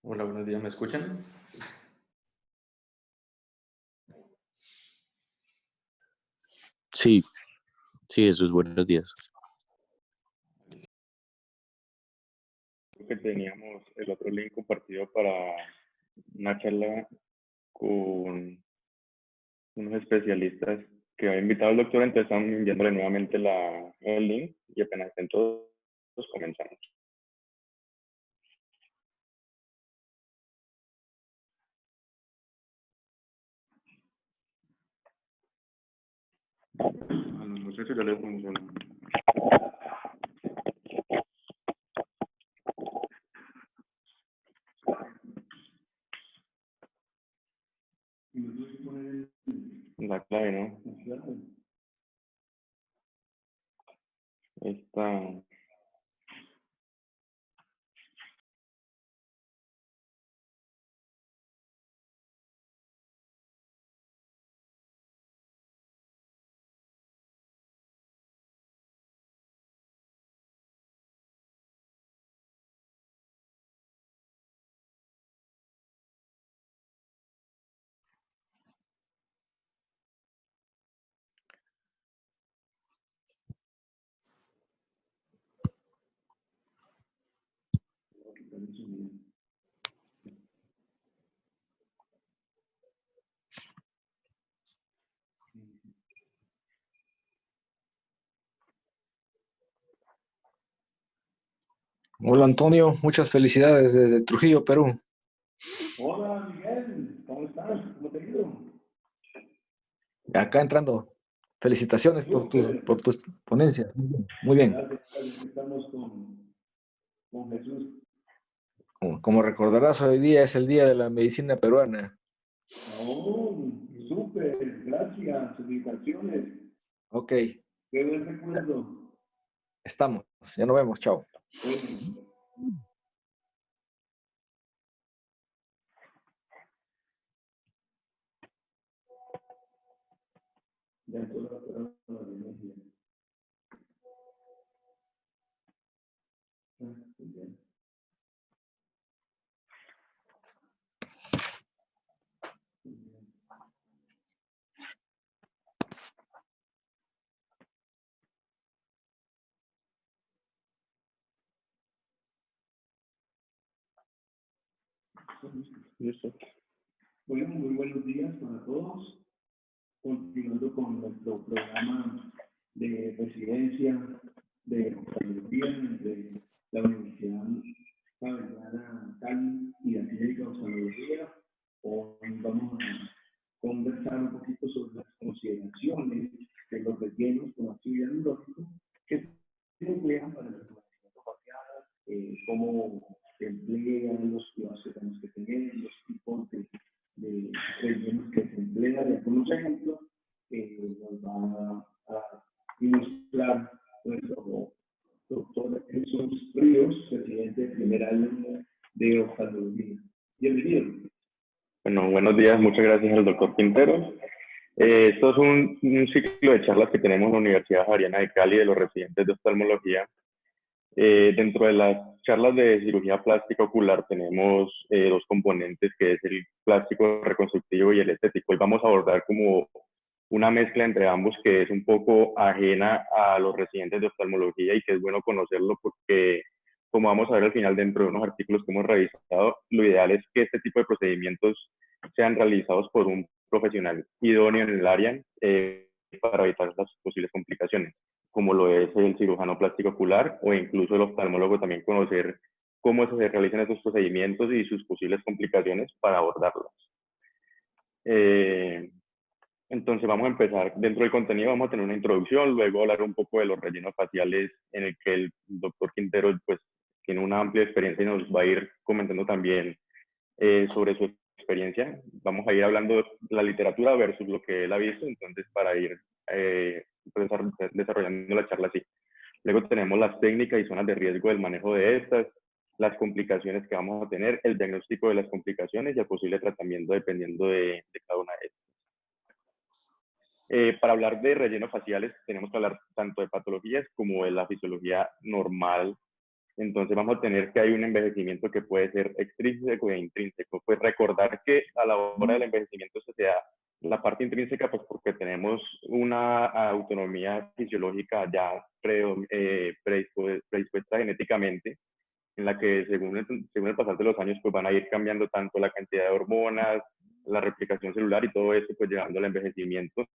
Hola, buenos días, ¿me escuchan? Sí, sí, Jesús, buenos días. Que teníamos el otro link compartido para una charla con unos especialistas que había invitado al doctor, entonces estamos enviándole nuevamente el link y apenas estén todos comenzamos. A los muchachos ya les funciona. La clave, ¿no? Esta. Hola Antonio, muchas felicidades desde Trujillo, Perú. Hola Miguel, ¿cómo estás? ¿Cómo te ha ido? Acá entrando. Felicitaciones por tus ponencias. Muy bien. Gracias, estamos con Jesús. Como recordarás, hoy día es el Día de la Medicina Peruana. Oh, súper, gracias, felicitaciones. Ok, Qué buen recuerdo. estamos. Ya nos vemos. Chao. Bueno, ya estoy la bienesía. Muy bien. Listo. Bueno, muy buenos días para todos. Continuando con nuestro programa de residencia de oftalmología de la Universidad Javeriana Cali y la Clínica de Oftalmología. Hoy vamos a conversar un poquito sobre las consideraciones de los rellenos con ácido hialurónico que se emplean para el rejuvenecimiento facial, cómo se emplean, los cuidados que tenemos que tener, los tipos de rellenos que se emplean, y algunos ejemplos nos va a ilustrar nuestro doctor Jesús Ríos, presidente de primer año de oftalmología. Bienvenido. Bueno, buenos días, muchas gracias al doctor Quintero. Esto es un ciclo de charlas que tenemos en la Universidad Javeriana de Cali de los residentes de oftalmología. Dentro de las charlas de cirugía plástica ocular tenemos dos componentes, que es el plástico reconstructivo y el estético. Hoy vamos a abordar como una mezcla entre ambos que es un poco ajena a los residentes de oftalmología y que es bueno conocerlo porque, como vamos a ver al final dentro de unos artículos que hemos revisado, lo ideal es que este tipo de procedimientos sean realizados por un profesional idóneo en el área para evitar las posibles complicaciones, como lo es el cirujano plástico ocular o incluso el oftalmólogo, también conocer cómo se realizan estos procedimientos y sus posibles complicaciones para abordarlos. Entonces vamos a empezar. Dentro del contenido vamos a tener una introducción, luego hablar un poco de los rellenos faciales, en el que el doctor Quintero pues tiene una amplia experiencia y nos va a ir comentando también sobre su experiencia. Vamos a ir hablando de la literatura versus lo que él ha visto, entonces para ir desarrollando la charla así. Luego tenemos las técnicas y zonas de riesgo del manejo de estas, las complicaciones que vamos a tener, el diagnóstico de las complicaciones y el posible tratamiento dependiendo de cada una de estas. Para hablar de rellenos faciales tenemos que hablar tanto de patologías como de la fisiología normal Entonces vamos a tener que hay un envejecimiento que puede ser extrínseco e intrínseco. Pues recordar que a la hora del envejecimiento se da la parte intrínseca, pues porque tenemos una autonomía fisiológica ya predispuesta genéticamente, en la que según el pasar de los años, pues van a ir cambiando tanto la cantidad de hormonas, la replicación celular y todo eso, pues llegando al envejecimiento,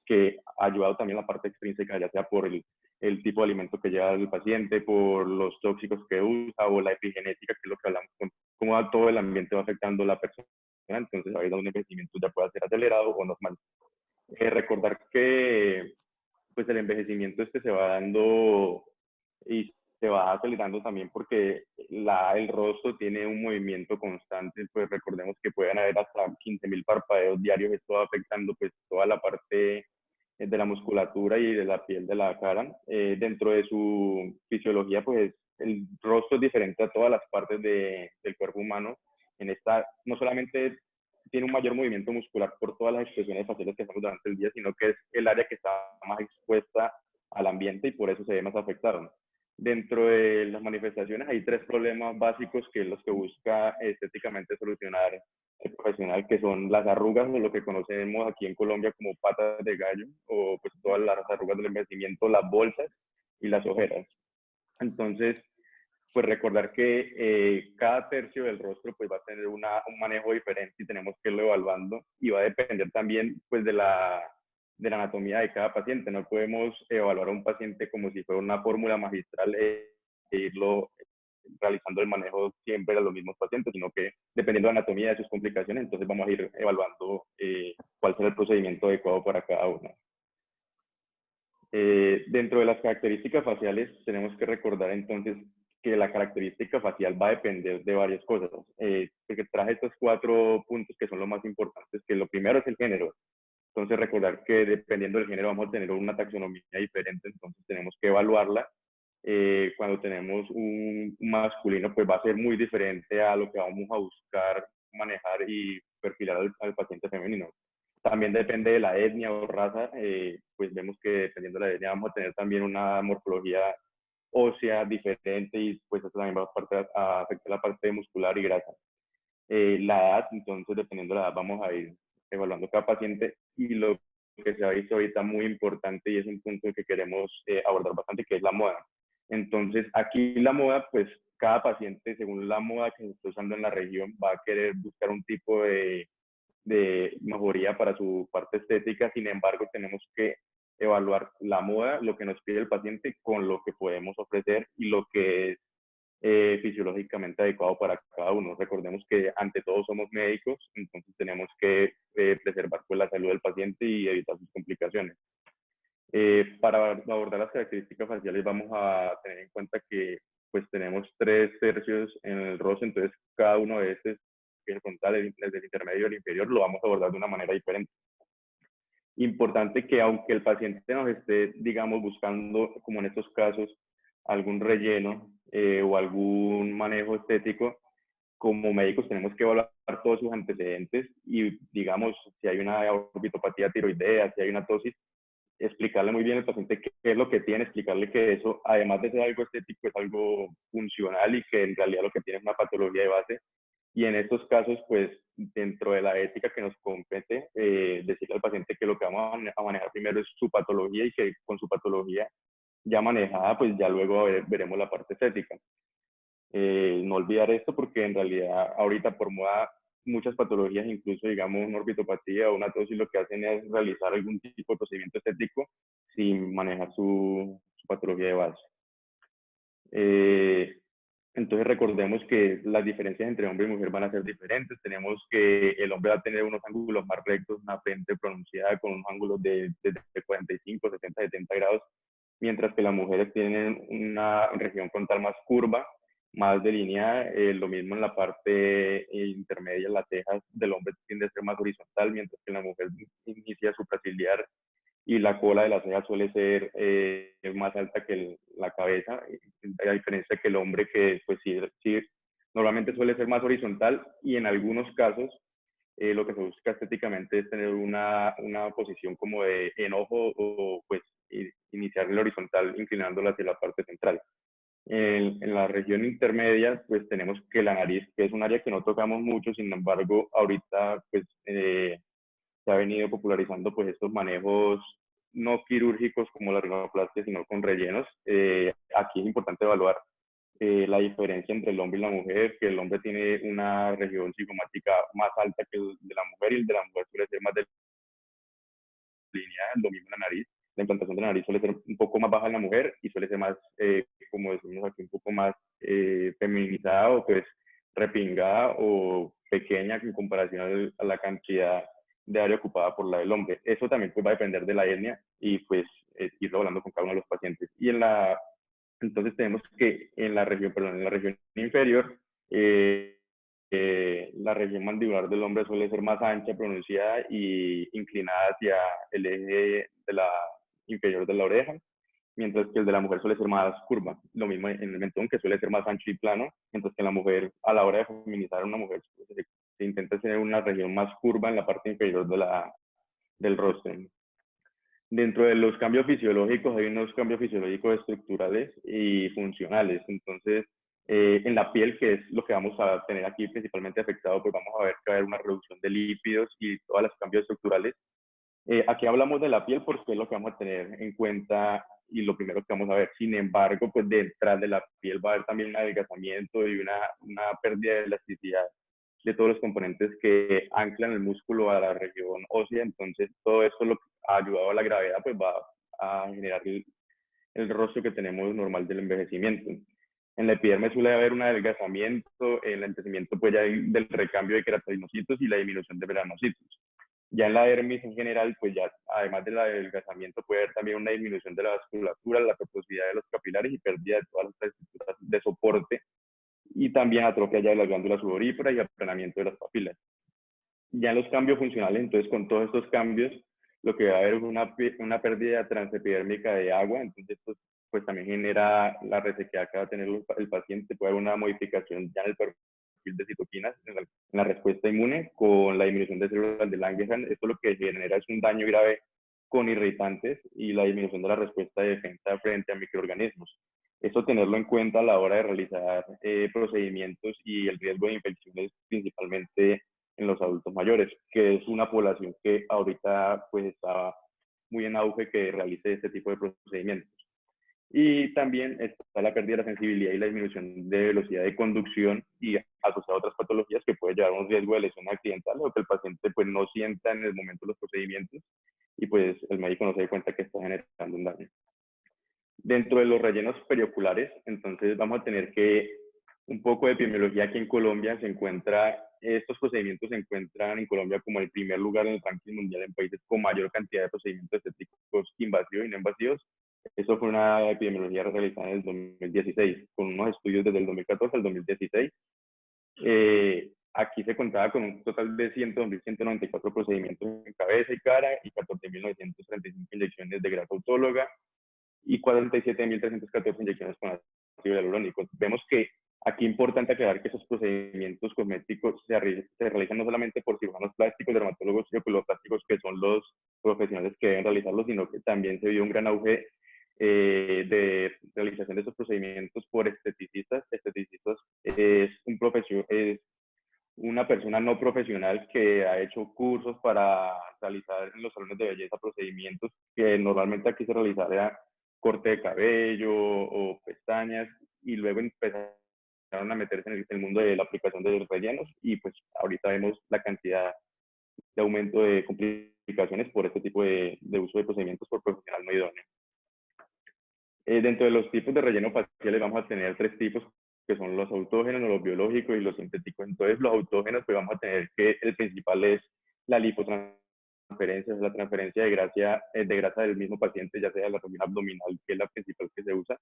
que ha ayudado también la parte extrínseca, ya sea por el tipo de alimento que lleva el paciente, por los tóxicos que usa o la epigenética, que es lo que hablamos, cómo todo el ambiente va afectando a la persona. Entonces, ahí donde un envejecimiento ya puede ser acelerado o normal. Recordar que pues el envejecimiento se va dando y se va acelerando también porque el rostro tiene un movimiento constante, pues recordemos que pueden haber hasta 15.000 parpadeos diarios, esto va afectando pues toda la parte de la musculatura y de la piel de la cara. Dentro de su fisiología, pues el rostro es diferente a todas las partes del cuerpo humano. En esta, no solamente tiene un mayor movimiento muscular por todas las expresiones faciales que hacemos durante el día, sino que es el área que está más expuesta al ambiente y por eso se ve más afectado. Dentro de las manifestaciones hay 3 problemas básicos que es los que busca estéticamente solucionar el profesional, que son las arrugas, o lo que conocemos aquí en Colombia como patas de gallo, o pues todas las arrugas del envejecimiento, las bolsas y las ojeras. Entonces, pues recordar que cada tercio del rostro pues va a tener un manejo diferente y tenemos que irlo evaluando, y va a depender también pues de la anatomía de cada paciente. No podemos evaluar a un paciente como si fuera una fórmula magistral e irlo realizando el manejo siempre a los mismos pacientes, sino que dependiendo de la anatomía de sus complicaciones, entonces vamos a ir evaluando cuál será el procedimiento adecuado para cada uno. Dentro de las características faciales tenemos que recordar entonces que la característica facial va a depender de varias cosas, porque traje estos 4 puntos que son los más importantes, que lo primero es el género. Entonces recordar que dependiendo del género vamos a tener una taxonomía diferente, entonces tenemos que evaluarla. Cuando tenemos un masculino, pues va a ser muy diferente a lo que vamos a buscar manejar y perfilar al paciente femenino. También depende de la etnia o raza, pues vemos que dependiendo de la etnia vamos a tener también una morfología ósea diferente y pues eso también va a afectar la parte muscular y grasa. La edad, entonces dependiendo de la edad vamos a ir evaluando cada paciente, y lo que se ha visto ahorita muy importante y es un punto que queremos abordar bastante, que es la moda. Entonces aquí la moda, pues cada paciente según la moda que se está usando en la región va a querer buscar un tipo de mejoría para su parte estética. Sin embargo, tenemos que evaluar la moda, lo que nos pide el paciente con lo que podemos ofrecer y lo que es fisiológicamente adecuado para cada uno. Recordemos que ante todo somos médicos, entonces tenemos que preservar pues, la salud del paciente y evitar sus complicaciones. Para abordar las características faciales vamos a tener en cuenta que pues tenemos 3 tercios en el rostro, entonces cada uno de estos, que el frontal, desde el intermedio al inferior, lo vamos a abordar de una manera diferente. Importante que aunque el paciente nos esté, digamos, buscando, como en estos casos, algún relleno o algún manejo estético, como médicos tenemos que evaluar todos sus antecedentes y, digamos, si hay una orbitopatía tiroidea, si hay una tosis, explicarle muy bien al paciente qué es lo que tiene, explicarle que eso, además de ser algo estético, es algo funcional y que en realidad lo que tiene es una patología de base. Y en estos casos, pues, dentro de la ética que nos compete, decirle al paciente que lo que vamos a manejar primero es su patología y que con su patología ya manejada, pues ya luego veremos la parte estética. No olvidar esto porque en realidad ahorita por moda muchas patologías, incluso digamos una orbitopatía o una tosis, lo que hacen es realizar algún tipo de procedimiento estético sin manejar su patología de base. Entonces recordemos que las diferencias entre hombre y mujer van a ser diferentes. Tenemos que el hombre va a tener unos ángulos más rectos, una frente pronunciada con unos ángulos de 45, 60, 70 grados, mientras que las mujeres tienen una región frontal más curva, más delineada. Lo mismo en la parte intermedia, las cejas del hombre tiende a ser más horizontal, mientras que la mujer inicia supraciliar y la cola de la ceja suele ser más alta que la cabeza, a diferencia que el hombre, que pues sí, normalmente suele ser más horizontal, y en algunos casos lo que se busca estéticamente es tener una posición como de enojo o pues iniciar el horizontal inclinándola hacia la parte central. En la región intermedia, pues tenemos que la nariz, que es un área que no tocamos mucho, sin embargo, ahorita pues se ha venido popularizando pues estos manejos no quirúrgicos como la rinoplastia, sino con rellenos. Aquí es importante evaluar la diferencia entre el hombre y la mujer, que el hombre tiene una región cigomática más alta que el de la mujer y el de la mujer suele ser más delineada, lo mismo en la nariz. La implantación de la nariz suele ser un poco más baja en la mujer y suele ser más, como decimos aquí, un poco más feminizada o pues repingada o pequeña en comparación a la cantidad de área ocupada por la del hombre. Eso también pues va a depender de la etnia y pues irlo hablando con cada uno de los pacientes. Y entonces tenemos que en la región inferior, la región mandibular del hombre suele ser más ancha, pronunciada y inclinada hacia el eje de la inferior de la oreja, mientras que el de la mujer suele ser más curva. Lo mismo en el mentón, que suele ser más ancho y plano, mientras que la mujer, a la hora de feminizar a una mujer, se intenta tener una región más curva en la parte inferior del rostro. Dentro de los cambios fisiológicos hay unos cambios fisiológicos estructurales y funcionales. Entonces, en la piel, que es lo que vamos a tener aquí principalmente afectado, pues vamos a ver que va a haber una reducción de lípidos y todos los cambios estructurales. Aquí hablamos de la piel porque es lo que vamos a tener en cuenta y lo primero que vamos a ver. Sin embargo, pues detrás de la piel va a haber también un adelgazamiento y una pérdida de elasticidad de todos los componentes que anclan el músculo a la región ósea. Entonces, todo eso lo que ha ayudado a la gravedad, pues va a generar el rostro que tenemos normal del envejecimiento. En la epidermis suele haber un adelgazamiento, el envejecimiento pues ya hay del recambio de queratinocitos y la disminución de melanocitos. Ya en la dermis en general, pues ya además del adelgazamiento puede haber también una disminución de la vasculatura, la peposidad de los capilares y pérdida de todas las estructuras de soporte y también atrofia ya de las glándulas sudoríparas y aplanamiento de las papilas. Ya en los cambios funcionales, entonces con todos estos cambios, lo que va a haber es una pérdida transepidérmica de agua, entonces pues también genera la resequedad que va a tener el paciente, puede haber una modificación ya en el perfil de citoquinas, en la respuesta inmune, con la disminución de células de Langerhans. Esto lo que genera es un daño grave con irritantes y la disminución de la respuesta de defensa frente a microorganismos. Eso tenerlo en cuenta a la hora de realizar procedimientos y el riesgo de infecciones principalmente en los adultos mayores, que es una población que ahorita pues está muy en auge que realice este tipo de procedimientos. Y también está la pérdida de la sensibilidad y la disminución de velocidad de conducción y asociada a otras patologías que puede llevar a un riesgo de lesión accidental o que el paciente pues no sienta en el momento de los procedimientos y pues el médico no se dé cuenta que está generando un daño. Dentro de los rellenos perioculares, entonces vamos a tener que un poco de epidemiología aquí en Colombia se encuentra, estos procedimientos se encuentran en Colombia como el primer lugar en el ranking mundial en países con mayor cantidad de procedimientos estéticos invasivos y no invasivos. Eso fue una epidemiología realizada en el 2016, con unos estudios desde el 2014 al 2016. Aquí se contaba con un total de 102.194 procedimientos en cabeza y cara y 14.935 inyecciones de grasa autóloga y 47.314 inyecciones con ácido hialurónico. Vemos que aquí es importante aclarar que esos procedimientos cosméticos se realizan no solamente por cirujanos plásticos, dermatólogos y oculoplásticos, que son los profesionales que deben realizarlos, sino que también se vio un gran auge de realización de estos procedimientos por esteticistas. Esteticistas es una persona no profesional que ha hecho cursos para realizar en los salones de belleza procedimientos que normalmente aquí se realizaría corte de cabello o pestañas y luego empezaron a meterse en el mundo de la aplicación de rellenos y pues ahorita vemos la cantidad de aumento de complicaciones por este tipo de uso de procedimientos por profesional no idóneo. Dentro de los tipos de relleno faciales vamos a tener 3 tipos, que son los autógenos, los biológicos y los sintéticos. Entonces, los autógenos, pues vamos a tener que el principal es la lipotransferencia, es la transferencia de grasa del mismo paciente, ya sea de la región abdominal, que es la principal que se usa,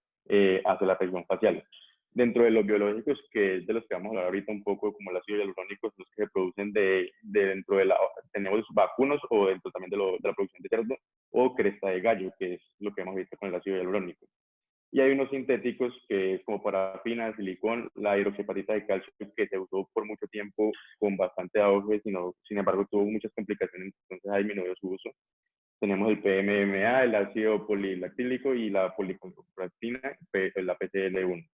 hacia la región facial. Dentro de los biológicos, que es de los que vamos a hablar ahorita un poco, como el ácido hialurónico, los que se producen dentro de tenemos vacunos o dentro también de la producción de cerdo, o cresta de gallo, que es lo que hemos visto con el ácido hialurónico. Y hay unos sintéticos que es como parafina, silicón, la hidroxiapatita de calcio, que se usó por mucho tiempo con bastante auge, sin embargo tuvo muchas complicaciones, entonces ha disminuido su uso. Tenemos el PMMA, el ácido polilactílico y la policontractina, la PCL1.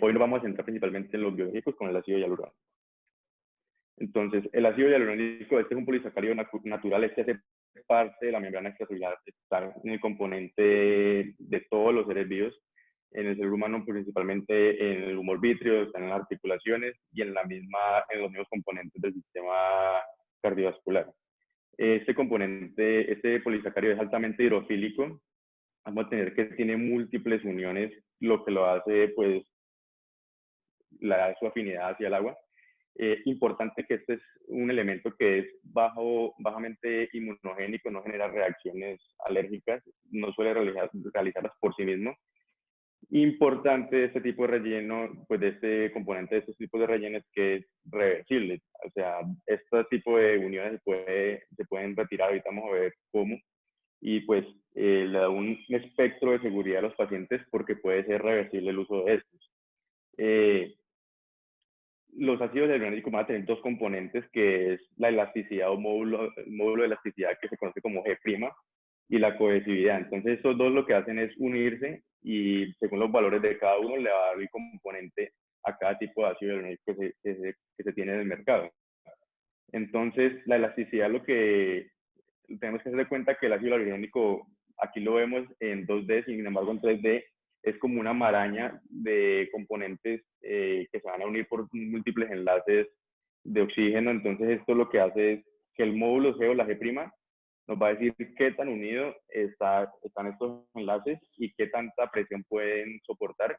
Hoy nos vamos a centrar principalmente en los biológicos con el ácido hialurónico. Entonces, el ácido hialurónico, este es un polisacárido natural, este hace parte de la membrana extracelular, está en el componente de todos los seres vivos, en el ser humano principalmente en el humor vítreo, están en las articulaciones y en los mismos componentes del sistema cardiovascular. Este componente, este polisacárido es altamente hidrofílico, vamos a tener que tiene múltiples uniones, lo que lo hace, pues, su afinidad hacia el agua. Importante que este es un elemento que es bajamente inmunogénico, no genera reacciones alérgicas, no suele realizarlas por sí mismo. Importante este tipo de relleno, pues de este componente de estos tipos de rellenos que es reversible. O sea, este tipo de uniones se pueden retirar, ahorita vamos a ver cómo. Y pues le da un espectro de seguridad a los pacientes porque puede ser reversible el uso de estos. Los ácidos hialurónicos van a tener dos componentes, que es la elasticidad o módulo de elasticidad que se conoce como G', y la cohesividad. Entonces, estos dos lo que hacen es unirse y según los valores de cada uno le va a dar el componente a cada tipo de ácido hialurónico que se tiene en el mercado. Entonces, la elasticidad, lo que tenemos que hacer de cuenta que el ácido hialurónico, aquí lo vemos en 2D, sin embargo en 3D, es como una maraña de componentes que se van a unir por múltiples enlaces de oxígeno. Entonces esto lo que hace es que el módulo C o la G' nos va a decir qué tan unidos están estos enlaces y qué tanta presión pueden soportar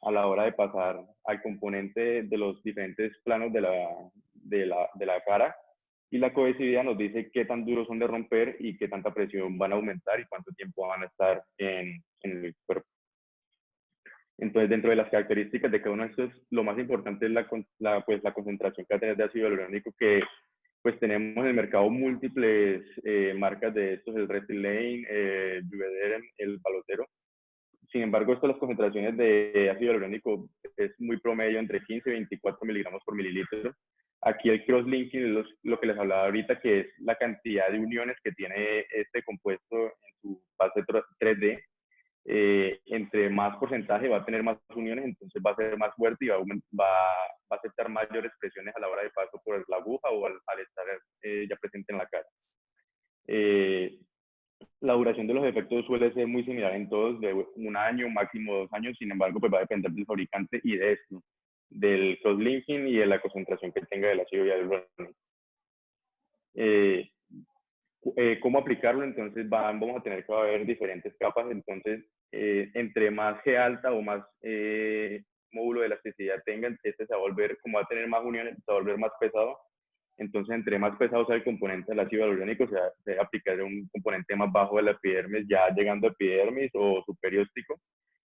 a la hora de pasar al componente de los diferentes planos de la cara. Y la cohesividad nos dice qué tan duros son de romper y qué tanta presión van a aumentar y cuánto tiempo van a estar en el cuerpo. Entonces, dentro de las características de cada uno de estos, lo más importante es la concentración que va a tener de ácido hialurónico, que pues tenemos en el mercado múltiples marcas de estos, el Restylane, Juvederm, el Balotero. Sin embargo, las concentraciones de ácido hialurónico es muy promedio, entre 15 y 24 miligramos por mililitro. Aquí el cross-linking es lo que les hablaba ahorita, que es la cantidad de uniones que tiene este compuesto en su fase 3D. Entre más porcentaje va a tener más uniones, entonces va a ser más fuerte y va a aceptar mayores presiones a la hora de paso por la aguja o al estar ya presente en la cara. La duración de los efectos suele ser muy similar en todos, de 1 año, máximo 2 años, sin embargo, pues va a depender del fabricante y de esto, del cross-linking y de la concentración que tenga del ácido hialurónico. ¿Cómo aplicarlo? Entonces vamos a tener que haber diferentes capas, entonces entre más G alta o más módulo de elasticidad tengan, este se va a volver, como va a tener más uniones, se va a volver más pesado. Entonces, entre más pesado sea el componente del ácido hialurónico, se va a aplicar un componente más bajo de la epidermis, ya llegando a epidermis o superióstico.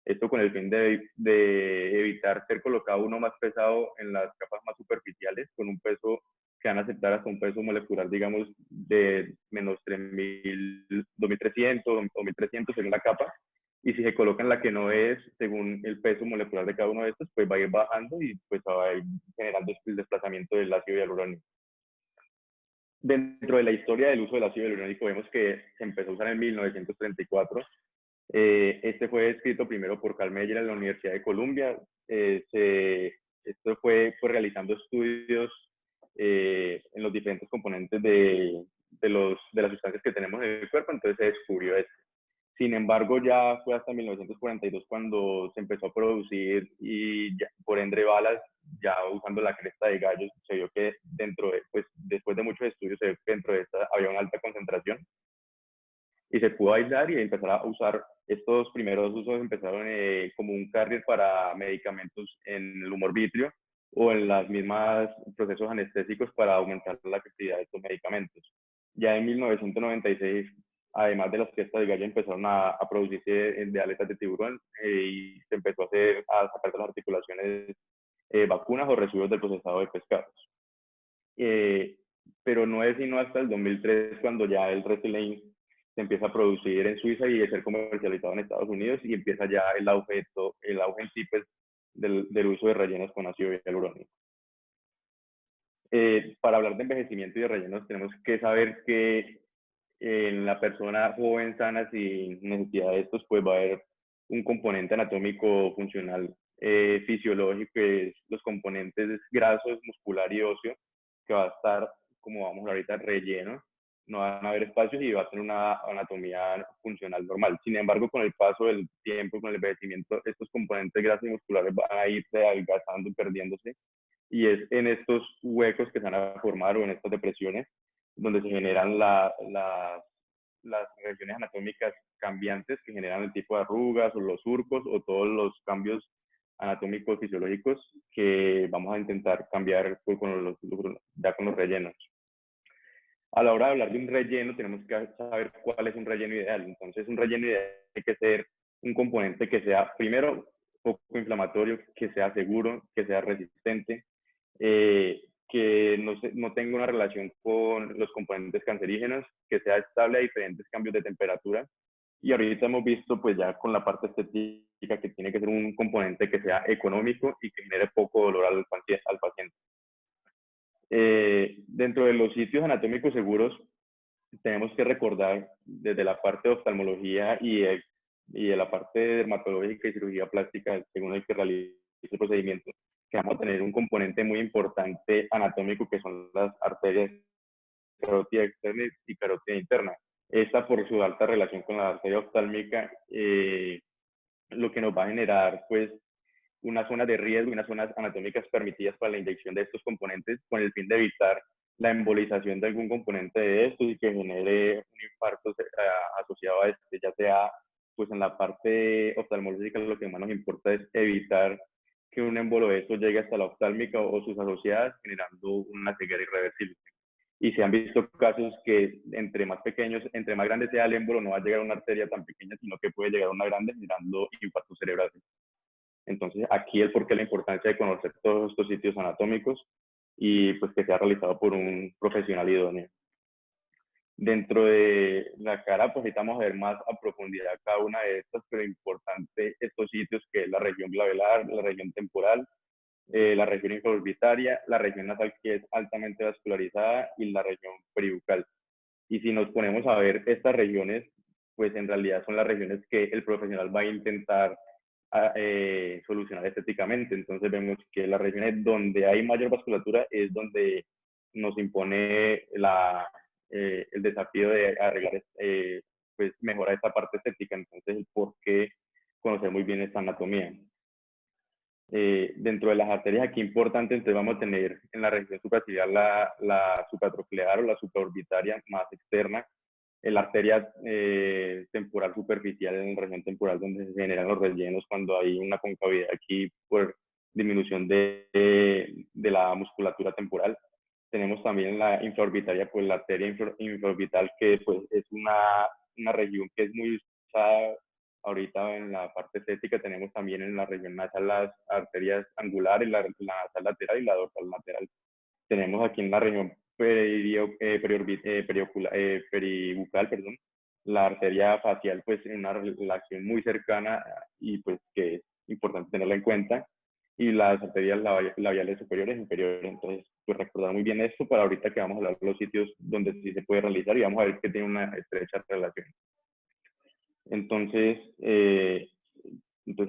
Esto con el fin de evitar ser colocado uno más pesado en las capas más superficiales, con un peso que van a aceptar hasta un peso molecular, digamos, de menos 3.000, 2.300 o 1.300 según la capa. Y si se coloca en la que no es, según el peso molecular de cada uno de estos, pues va a ir bajando y pues va a ir generando el desplazamiento del ácido hialurónico. Dentro de la historia del uso del ácido hialurónico vemos que se empezó a usar en 1934. Este fue escrito primero por Carl Meyer en la Universidad de Columbia. Esto fue realizando estudios en los diferentes componentes de las sustancias que tenemos en el cuerpo, entonces se descubrió esto. Sin embargo, ya fue hasta 1942 cuando se empezó a producir y ya, por ende balas, ya usando la cresta de gallo, se vio que después de muchos estudios, se vio que dentro de esta había una alta concentración y se pudo aislar y empezar a usar. Estos primeros usos empezaron como un carrier para medicamentos en el humor vítreo o en las mismas procesos anestésicos para aumentar la efectividad de estos medicamentos. Ya en 1996, además de las crestas de gallo, empezaron a producirse de aletas de tiburón y se empezó a sacar de las articulaciones vacunas o residuos del procesado de pescados. Pero no es sino hasta el 2003 cuando ya el Restylane se empieza a producir en Suiza y a ser comercializado en Estados Unidos y empieza ya el auge en sí pues, del uso de rellenos con ácido hialurónico. Para hablar de envejecimiento y de rellenos tenemos que saber que en la persona joven, sana, sin necesidad de estos, pues va a haber un componente anatómico funcional fisiológico, que es los componentes grasos, muscular y óseo, que va a estar, como vamos ahorita, relleno, no van a haber espacios y va a tener una anatomía funcional normal. Sin embargo, con el paso del tiempo, con el envejecimiento, estos componentes grasos y musculares van a irse adelgazando y perdiéndose, y es en estos huecos que se van a formar o en estas depresiones donde se generan las regiones anatómicas cambiantes que generan el tipo de arrugas o los surcos o todos los cambios anatómicos fisiológicos que vamos a intentar cambiar pues, ya con los rellenos. A la hora de hablar de un relleno, tenemos que saber cuál es un relleno ideal. Entonces, un relleno ideal tiene que ser un componente que sea, primero, poco inflamatorio, que sea seguro, que sea resistente, que no tenga una relación con los componentes cancerígenos, que sea estable a diferentes cambios de temperatura. Y ahorita hemos visto, pues ya con la parte estética, que tiene que ser un componente que sea económico y que genere poco dolor al paciente. Dentro de los sitios anatómicos seguros, tenemos que recordar desde la parte de oftalmología y de la parte dermatológica y cirugía plástica, según el que realice el procedimiento, que vamos a tener un componente muy importante anatómico que son las arterias carótida externa y carótida interna. Esta, por su alta relación con la arteria oftálmica, lo que nos va a generar, pues, unas zonas de riesgo y unas zonas anatómicas permitidas para la inyección de estos componentes con el fin de evitar la embolización de algún componente de estos y que genere un infarto asociado a este, ya sea pues en la parte oftalmológica. Lo que más nos importa es evitar que un émbolo de estos llegue hasta la oftálmica o sus asociadas, generando una ceguera irreversible. Y se han visto casos que entre más pequeños, entre más grande sea el émbolo, no va a llegar a una arteria tan pequeña, sino que puede llegar a una grande, generando infartos cerebrales. Entonces, aquí el porqué la importancia de conocer todos estos sitios anatómicos y pues que sea realizado por un profesional idóneo. Dentro de la cara, pues necesitamos ver más a profundidad cada una de estas, pero importante estos sitios, que es la región glabellar, la región temporal, la región infraorbitaria, la región nasal, que es altamente vascularizada, y la región peribucal. Y si nos ponemos a ver estas regiones, pues en realidad son las regiones que el profesional va a intentar solucionar estéticamente. Entonces vemos que las regiones donde hay mayor vasculatura es donde nos impone el desafío de arreglar, pues mejorar esta parte estética. Entonces, el por qué conocer muy bien esta anatomía. Dentro de las arterias aquí importante, entonces vamos a tener en la región supraciliar la supratroclear o la supraorbitaria más externa, la arteria temporal superficial en la región temporal, donde se generan los rellenos cuando hay una concavidad aquí por disminución de la musculatura temporal. Tenemos también la infraorbitaria, pues la arteria infraorbital, que pues es una región que es muy usada ahorita en la parte estética. Tenemos también en la región nasal las arterias angulares, la nasal lateral y la dorsal lateral. Tenemos aquí en la región peribucal, perdón, la arteria facial, pues en una relación muy cercana y pues que es importante tenerla en cuenta, y las arterias labiales superiores e inferiores. Entonces, pues recordar muy bien esto para ahorita que vamos a hablar de los sitios donde sí se puede realizar, y vamos a ver que tiene una estrecha relación. Entonces,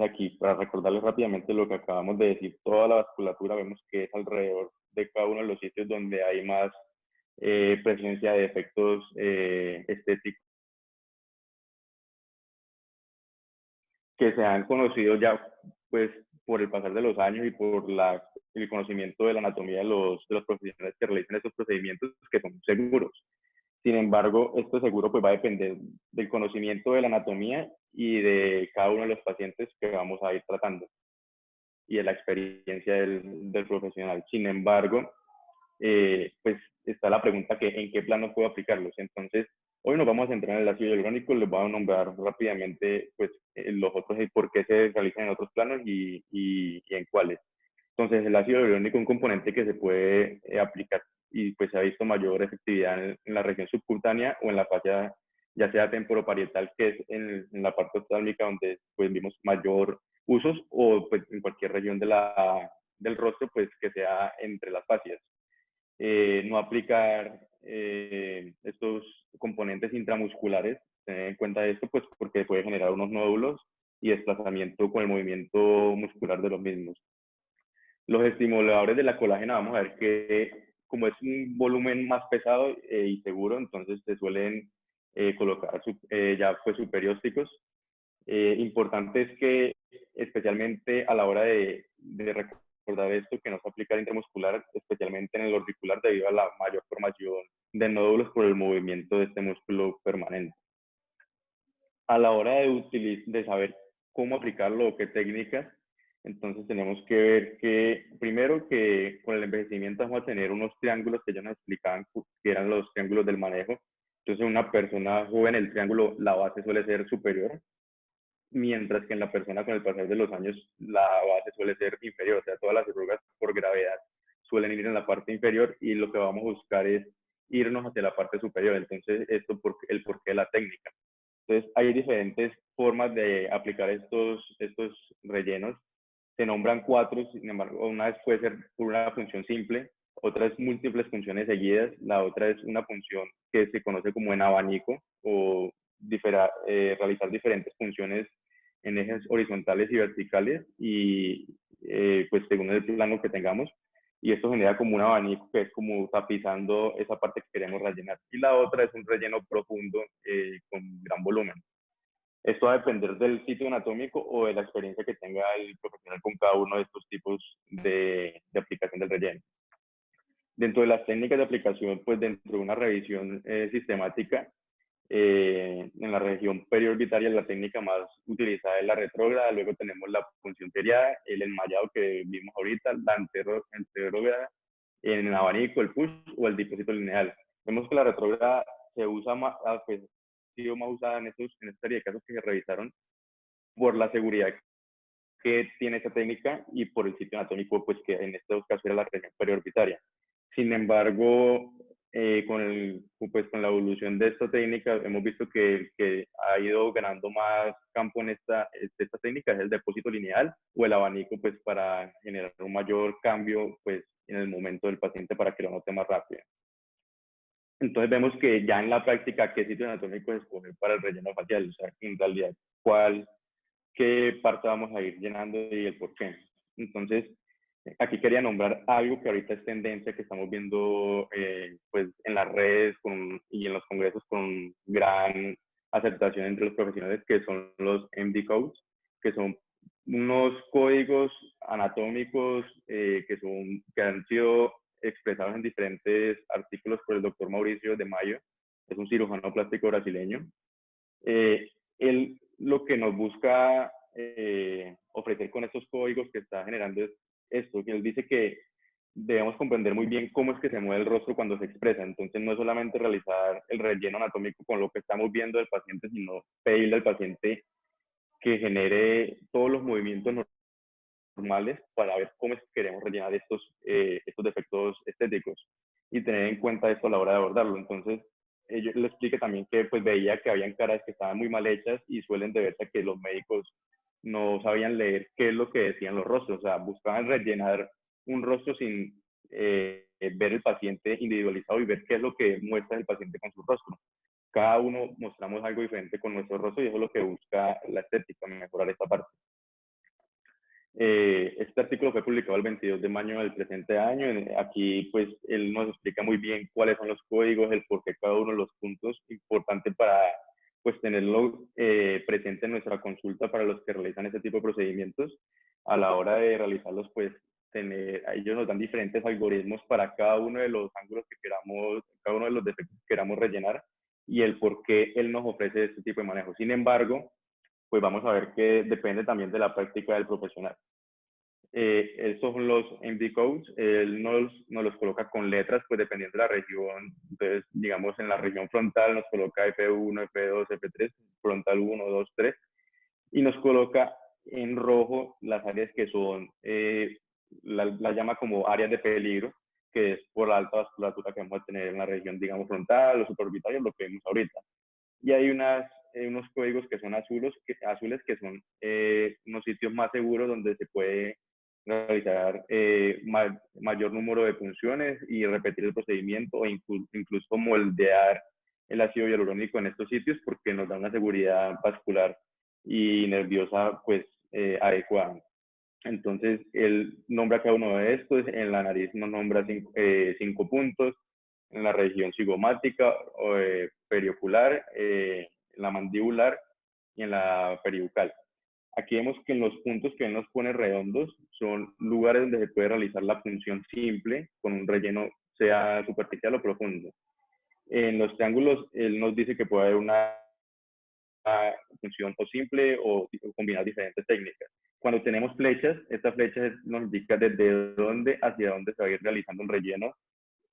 aquí, para recordarles rápidamente lo que acabamos de decir, toda la vasculatura vemos que es alrededor de cada uno de los sitios donde hay más presencia de efectos estéticos que se han conocido ya pues por el pasar de los años y por el conocimiento de la anatomía de los profesionales que realizan estos procedimientos, que son seguros. Sin embargo, esto seguro pues va a depender del conocimiento de la anatomía y de cada uno de los pacientes que vamos a ir tratando y de la experiencia del profesional. Sin embargo, pues está la pregunta que en qué plano puedo aplicarlos. Entonces, hoy nos vamos a centrar en el ácido hialurónico. Les voy a nombrar rápidamente pues los otros y por qué se realizan en otros planos y en cuáles. Entonces, el ácido hialurónico es un componente que se puede aplicar y pues se ha visto mayor efectividad en la región subcutánea o en la fascia, ya sea temporoparietal, que es en la parte oftálmica, donde pues vimos mayor usos, o pues en cualquier región del rostro, pues que sea entre las fascias. No aplicar estos componentes intramusculares, tener en cuenta esto, pues porque puede generar unos nódulos y desplazamiento con el movimiento muscular de los mismos. Los estimuladores de la colágena, vamos a ver que como es un volumen más pesado y seguro, entonces se suelen colocar ya pues superiósticos. Importante es que especialmente a la hora de recordar esto, que no se aplica al intramuscular, especialmente en el orbicular, debido a la mayor formación de nódulos por el movimiento de este músculo permanente. A la hora de saber cómo aplicarlo o qué técnicas, entonces tenemos que ver que, primero, que con el envejecimiento vamos a tener unos triángulos que ya nos explicaban que eran los triángulos del manejo. Entonces, en una persona joven, el triángulo, la base suele ser superior, mientras que en la persona con el pasar de los años, la base suele ser inferior. O sea, todas las arrugas por gravedad suelen ir en la parte inferior y lo que vamos a buscar es irnos hacia la parte superior. Entonces, esto el porqué de la técnica. Entonces, hay diferentes formas de aplicar estos rellenos. Se nombran 4, sin embargo, una vez puede ser por una función simple, otra es múltiples funciones seguidas, la otra es una función que se conoce como en abanico, o realizar diferentes funciones en ejes horizontales y verticales, y pues según el plano que tengamos. Y esto genera como un abanico que es como tapizando esa parte que queremos rellenar. Y la otra es un relleno profundo con gran volumen. Esto va a depender del sitio anatómico o de la experiencia que tenga el profesional con cada uno de estos tipos de aplicación del relleno. Dentro de las técnicas de aplicación, pues dentro de una revisión sistemática, en la región periorbitaria la técnica más utilizada es la retrógrada, luego tenemos la punción seriada, el enmayado que vimos ahorita, la anterógrada, en el abanico, el push o el depósito lineal. Vemos que la retrógrada se usa más, pues, ha sido más usada en esta serie de casos que se revisaron por la seguridad que tiene esta técnica y por el sitio anatómico, pues que en estos casos era la región periorbitaria. Sin embargo, con la evolución de esta técnica, hemos visto que ha ido ganando más campo en esta técnica, es el depósito lineal o el abanico, pues para generar un mayor cambio pues en el momento del paciente para que lo note más rápido. Entonces vemos que ya en la práctica, ¿qué sitio anatómico escoger para el relleno facial? O sea, en realidad, qué parte vamos a ir llenando y el por qué. Entonces, aquí quería nombrar algo que ahorita es tendencia, que estamos viendo pues en las redes y en los congresos con gran aceptación entre los profesionales, que son los MD Codes, que son unos códigos anatómicos que han sido expresados en diferentes artículos por el doctor Mauricio de Mayo, es un cirujano plástico brasileño. Él lo que nos busca ofrecer con estos códigos que está generando es esto, que él dice que debemos comprender muy bien cómo es que se mueve el rostro cuando se expresa. Entonces, no es solamente realizar el relleno anatómico con lo que estamos viendo del paciente, sino pedirle al paciente que genere todos los movimientos normales para ver cómo es que queremos rellenar estos defectos estéticos y tener en cuenta esto a la hora de abordarlo. Entonces, yo le expliqué también que pues veía que habían caras que estaban muy mal hechas y suelen deberse a que los médicos no sabían leer qué es lo que decían los rostros, o sea, buscaban rellenar un rostro sin ver el paciente individualizado y ver qué es lo que muestra el paciente con su rostro. Cada uno mostramos algo diferente con nuestro rostro y eso es lo que busca la estética, mejorar esta parte. Este artículo fue publicado el 22 de mayo del presente año. Aquí, pues, él nos explica muy bien cuáles son los códigos, el por qué cada uno de los puntos, importante para, pues, tenerlo presente en nuestra consulta para los que realizan este tipo de procedimientos. A la hora de realizarlos, pues, ellos nos dan diferentes algoritmos para cada uno de los ángulos que queramos, cada uno de los defectos que queramos rellenar y el por qué él nos ofrece este tipo de manejo. Sin embargo, pues vamos a ver que depende también de la práctica del profesional. Estos son los MD Codes, él nos los coloca con letras, pues dependiendo de la región. Entonces, digamos, en la región frontal nos coloca F1, F2, F3, frontal 1, 2, 3, y nos coloca en rojo las áreas que son, la llama como áreas de peligro, que es por la alta vasculatura que vamos a tener en la región, digamos, frontal o supraorbitaria, lo que vemos ahorita. Y hay unos códigos que son azules que son unos sitios más seguros donde se puede realizar mayor número de funciones y repetir el procedimiento o incluso moldear el ácido hialurónico en estos sitios porque nos da una seguridad vascular y nerviosa pues adecuada. Entonces, él nombra cada uno de estos. En la nariz nos nombra 5 puntos, en la región cigomática, periocular, en la mandibular y en la peribucal. Aquí vemos que en los puntos que él nos pone redondos son lugares donde se puede realizar la punción simple con un relleno, sea superficial o profundo. En los triángulos, él nos dice que puede haber una función o simple o combinar diferentes técnicas. Cuando tenemos flechas, estas flechas nos indican desde dónde hacia dónde se va a ir realizando un relleno.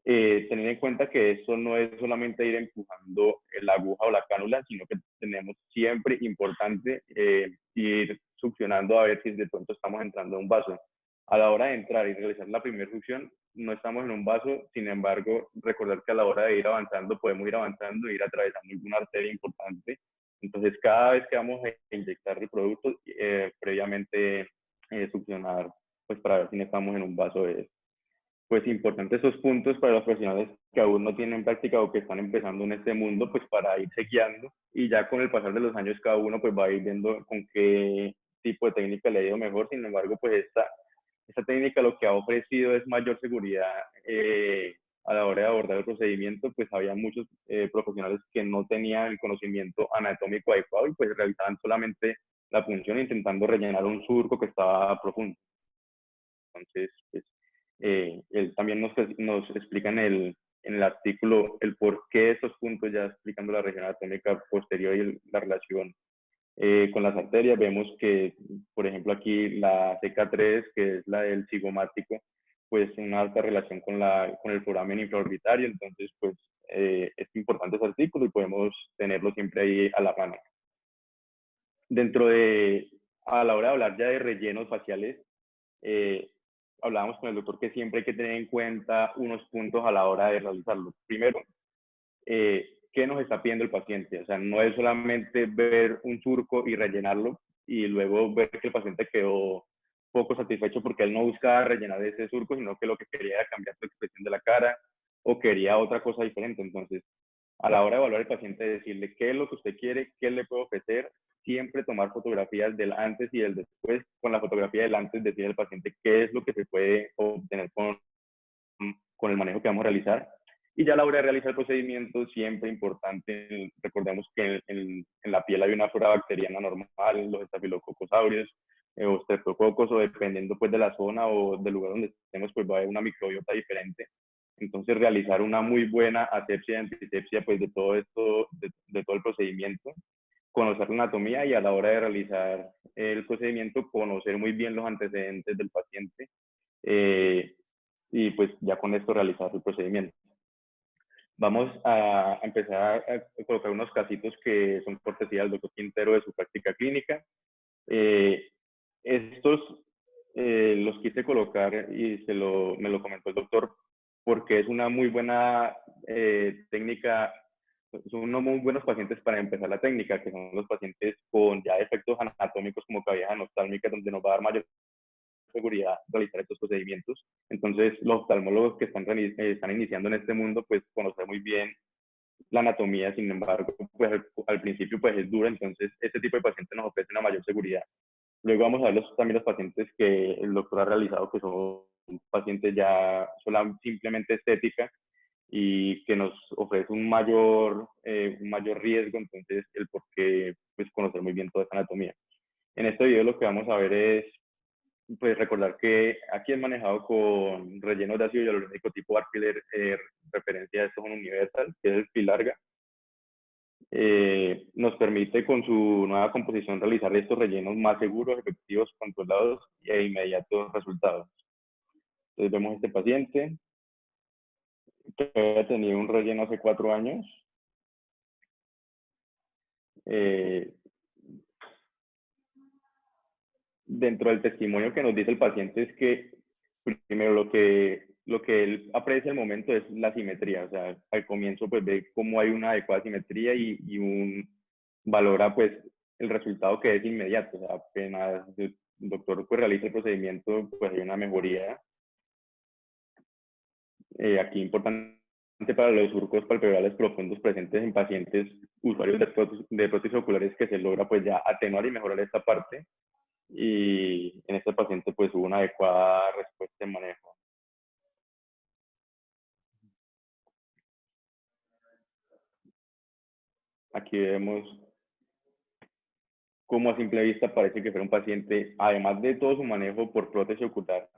Tener en cuenta que eso no es solamente ir empujando la aguja o la cánula, sino que tenemos siempre importante ir succionando a ver si de pronto estamos entrando en un vaso. A la hora de entrar y realizar la primera succión, no estamos en un vaso, sin embargo, recordar que a la hora de ir avanzando, podemos ir avanzando e ir atravesando alguna arteria importante. Entonces, cada vez que vamos a inyectar el producto, previamente succionar, pues para ver si no estamos en un vaso de eso. Pues importante esos puntos para los profesionales que aún no tienen práctica o que están empezando en este mundo, pues para ir chequeando, y ya con el pasar de los años cada uno pues va a ir viendo con qué tipo de técnica le ha ido mejor. Sin embargo, pues esta técnica lo que ha ofrecido es mayor seguridad a la hora de abordar el procedimiento. Pues había muchos profesionales que no tenían el conocimiento anatómico adecuado y pues realizaban solamente la punción intentando rellenar un surco que estaba profundo. Entonces, pues, él también nos explica en el artículo el por qué de estos puntos, ya explicando la región anatómica posterior y la relación con las arterias. Vemos que, por ejemplo, aquí la CK3, que es la del cigomático, pues una alta relación con el foramen infraorbitario. Entonces, pues es importante ese artículo y podemos tenerlo siempre ahí a la mano. A la hora de hablar ya de rellenos faciales, hablábamos con el doctor que siempre hay que tener en cuenta unos puntos a la hora de realizarlo. Primero, ¿qué nos está pidiendo el paciente? O sea, no es solamente ver un surco y rellenarlo y luego ver que el paciente quedó poco satisfecho porque él no buscaba rellenar ese surco, sino que lo que quería era cambiar la expresión de la cara o quería otra cosa diferente. Entonces, a la hora de evaluar al paciente, decirle qué es lo que usted quiere, qué le puedo ofrecer, siempre tomar fotografías del antes y del después. Con la fotografía del antes, decirle al paciente qué es lo que se puede obtener con el manejo que vamos a realizar. Y ya a la hora de realizar el procedimiento, siempre importante, recordemos que en la piel hay una flora bacteriana normal, los estafilococos aureus o streptococos, o dependiendo pues de la zona o del lugar donde estemos, pues va a haber una microbiota diferente. Entonces, realizar una muy buena asepsia y antisepsia pues de todo esto, de todo el procedimiento, conocer la anatomía, y a la hora de realizar el procedimiento, conocer muy bien los antecedentes del paciente, y pues ya con esto realizar el procedimiento. Vamos a empezar a colocar unos casitos que son cortesía del doctor Quintero de su práctica clínica. Estos los quise colocar y me lo comentó el doctor porque es una muy buena técnica. Son unos muy buenos pacientes para empezar la técnica, que son los pacientes con ya efectos anatómicos como cavidades anostálmicas, donde nos va a dar mayor seguridad realizar estos procedimientos. Entonces, los oftalmólogos que están iniciando en este mundo, pues conocer muy bien la anatomía. Sin embargo, pues al principio pues es duro. Entonces, este tipo de pacientes nos ofrece una mayor seguridad. Luego vamos a ver también los pacientes que el doctor ha realizado, que son pacientes ya simplemente estética y que nos ofrece un mayor riesgo. Entonces, el por qué pues conocer muy bien toda esta anatomía. En este video lo que vamos a ver es pues recordar que aquí es manejado con rellenos de ácido hialurónico tipo Arpiller, referencia a esto es un Universal, que es el Filarga. Nos permite con su nueva composición realizar estos rellenos más seguros, efectivos, controlados e inmediatos resultados. Entonces vemos este paciente que había tenido un relleno hace 4 años. Dentro del testimonio que nos dice el paciente es que primero lo que él aprecia al momento es la simetría. O sea, al comienzo pues ve cómo hay una adecuada simetría y valora pues el resultado que es inmediato. O sea, apenas el doctor pues realiza el procedimiento, pues hay una mejoría. Aquí importante para los surcos palpebrales profundos presentes en pacientes usuarios de prótesis oculares que se logra pues ya atenuar y mejorar esta parte, y en este paciente pues hubo una adecuada respuesta en manejo. Aquí vemos cómo a simple vista parece que fuera un paciente, además de todo su manejo por prótesis ocular,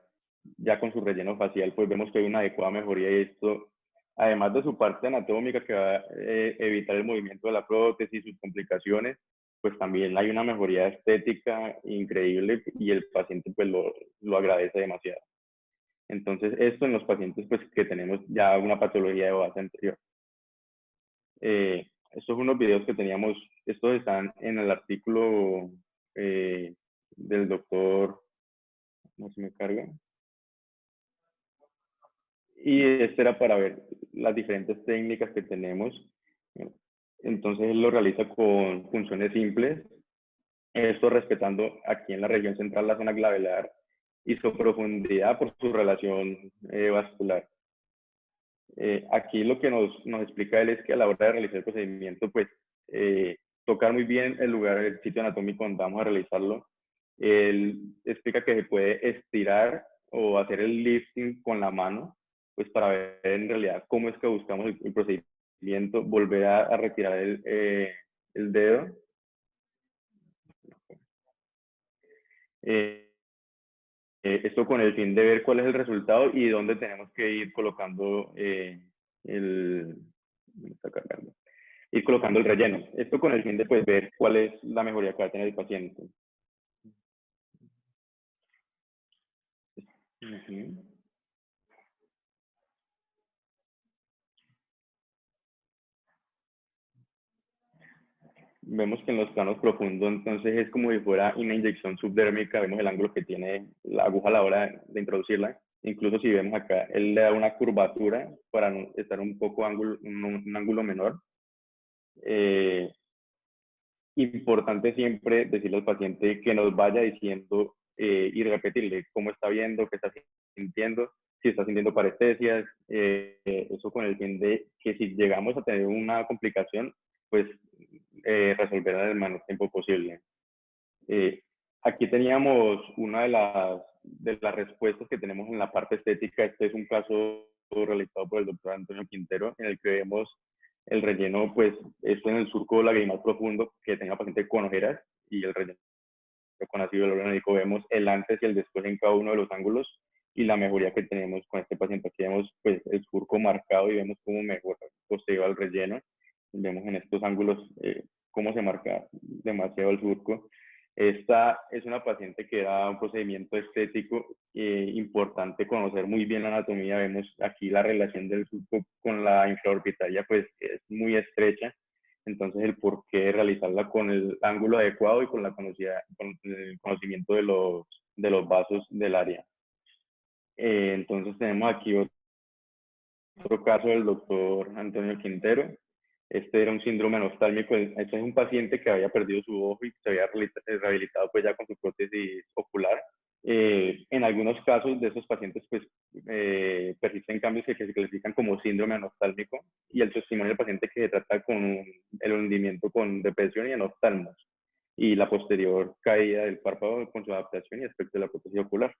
ya con su relleno facial, pues vemos que hay una adecuada mejoría, y esto, además de su parte anatómica que va a evitar el movimiento de la prótesis, sus complicaciones, pues también hay una mejoría estética increíble y el paciente pues lo agradece demasiado. Entonces, esto en los pacientes pues que tenemos ya una patología de base anterior. Estos son unos videos que teníamos, estos están en el artículo del doctor, no se me carga. Y este era para ver las diferentes técnicas que tenemos. Entonces él lo realiza con funciones simples, esto respetando aquí en la región central la zona glabelar y su profundidad por su relación vascular. Aquí lo que nos explica él es que a la hora de realizar el procedimiento, pues tocar muy bien el lugar, el sitio anatómico donde vamos a realizarlo. Él explica que se puede estirar o hacer el lifting con la mano, pues para ver en realidad cómo es que buscamos el procedimiento, volver a retirar el dedo. Esto con el fin de ver cuál es el resultado y dónde tenemos que ir colocando el... ¿me está cargando? Ir colocando el relleno. Esto con el fin de pues, ver cuál es la mejoría que va a tener el paciente. Vemos que en los planos profundos, entonces es como si fuera una inyección subdérmica. Vemos el ángulo que tiene la aguja a la hora de introducirla. Incluso si vemos acá, él le da una curvatura para estar un poco un ángulo menor. Importante siempre decirle al paciente que nos vaya diciendo y repetirle cómo está viendo, qué está sintiendo, si está sintiendo parestesias, eso con el fin de que si llegamos a tener una complicación, pues resolverla en el menor tiempo posible. Aquí teníamos una de las respuestas que tenemos en la parte estética. Este es un caso realizado por el doctor Antonio Quintero, en el que vemos el relleno, pues, esto en el surco lagrimal profundo, que tenga paciente con ojeras, y el relleno con ácido hialurónico. Vemos el antes y el después en cada uno de los ángulos y la mejoría que tenemos con este paciente. Aquí vemos pues, el surco marcado y vemos cómo mejora posterior al relleno. Vemos en estos ángulos cómo se marca demasiado el surco. Esta es una paciente que da un procedimiento estético importante conocer muy bien la anatomía. Vemos aquí la relación del surco con la infraorbitaria, pues es muy estrecha. Entonces, el por qué realizarla con el ángulo adecuado y con con el conocimiento de los vasos del área. Entonces, tenemos aquí otro caso del doctor Antonio Quintero. Este era un síndrome anostálmico. Este es un paciente que había perdido su ojo y se había rehabilitado pues ya con su prótesis ocular. En algunos casos de esos pacientes pues persisten cambios que se clasifican como síndrome anostálmico, y el testimonio del paciente que se trata con el hundimiento con depresión y anoftalmos y la posterior caída del párpado con su adaptación y aspecto de la prótesis ocular.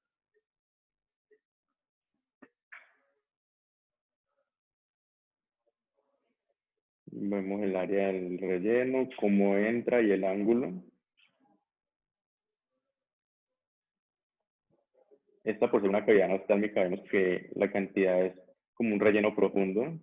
Vemos el área del relleno, cómo entra y el ángulo. Esta por ser una cavidad anostálmica vemos que la cantidad es como un relleno profundo.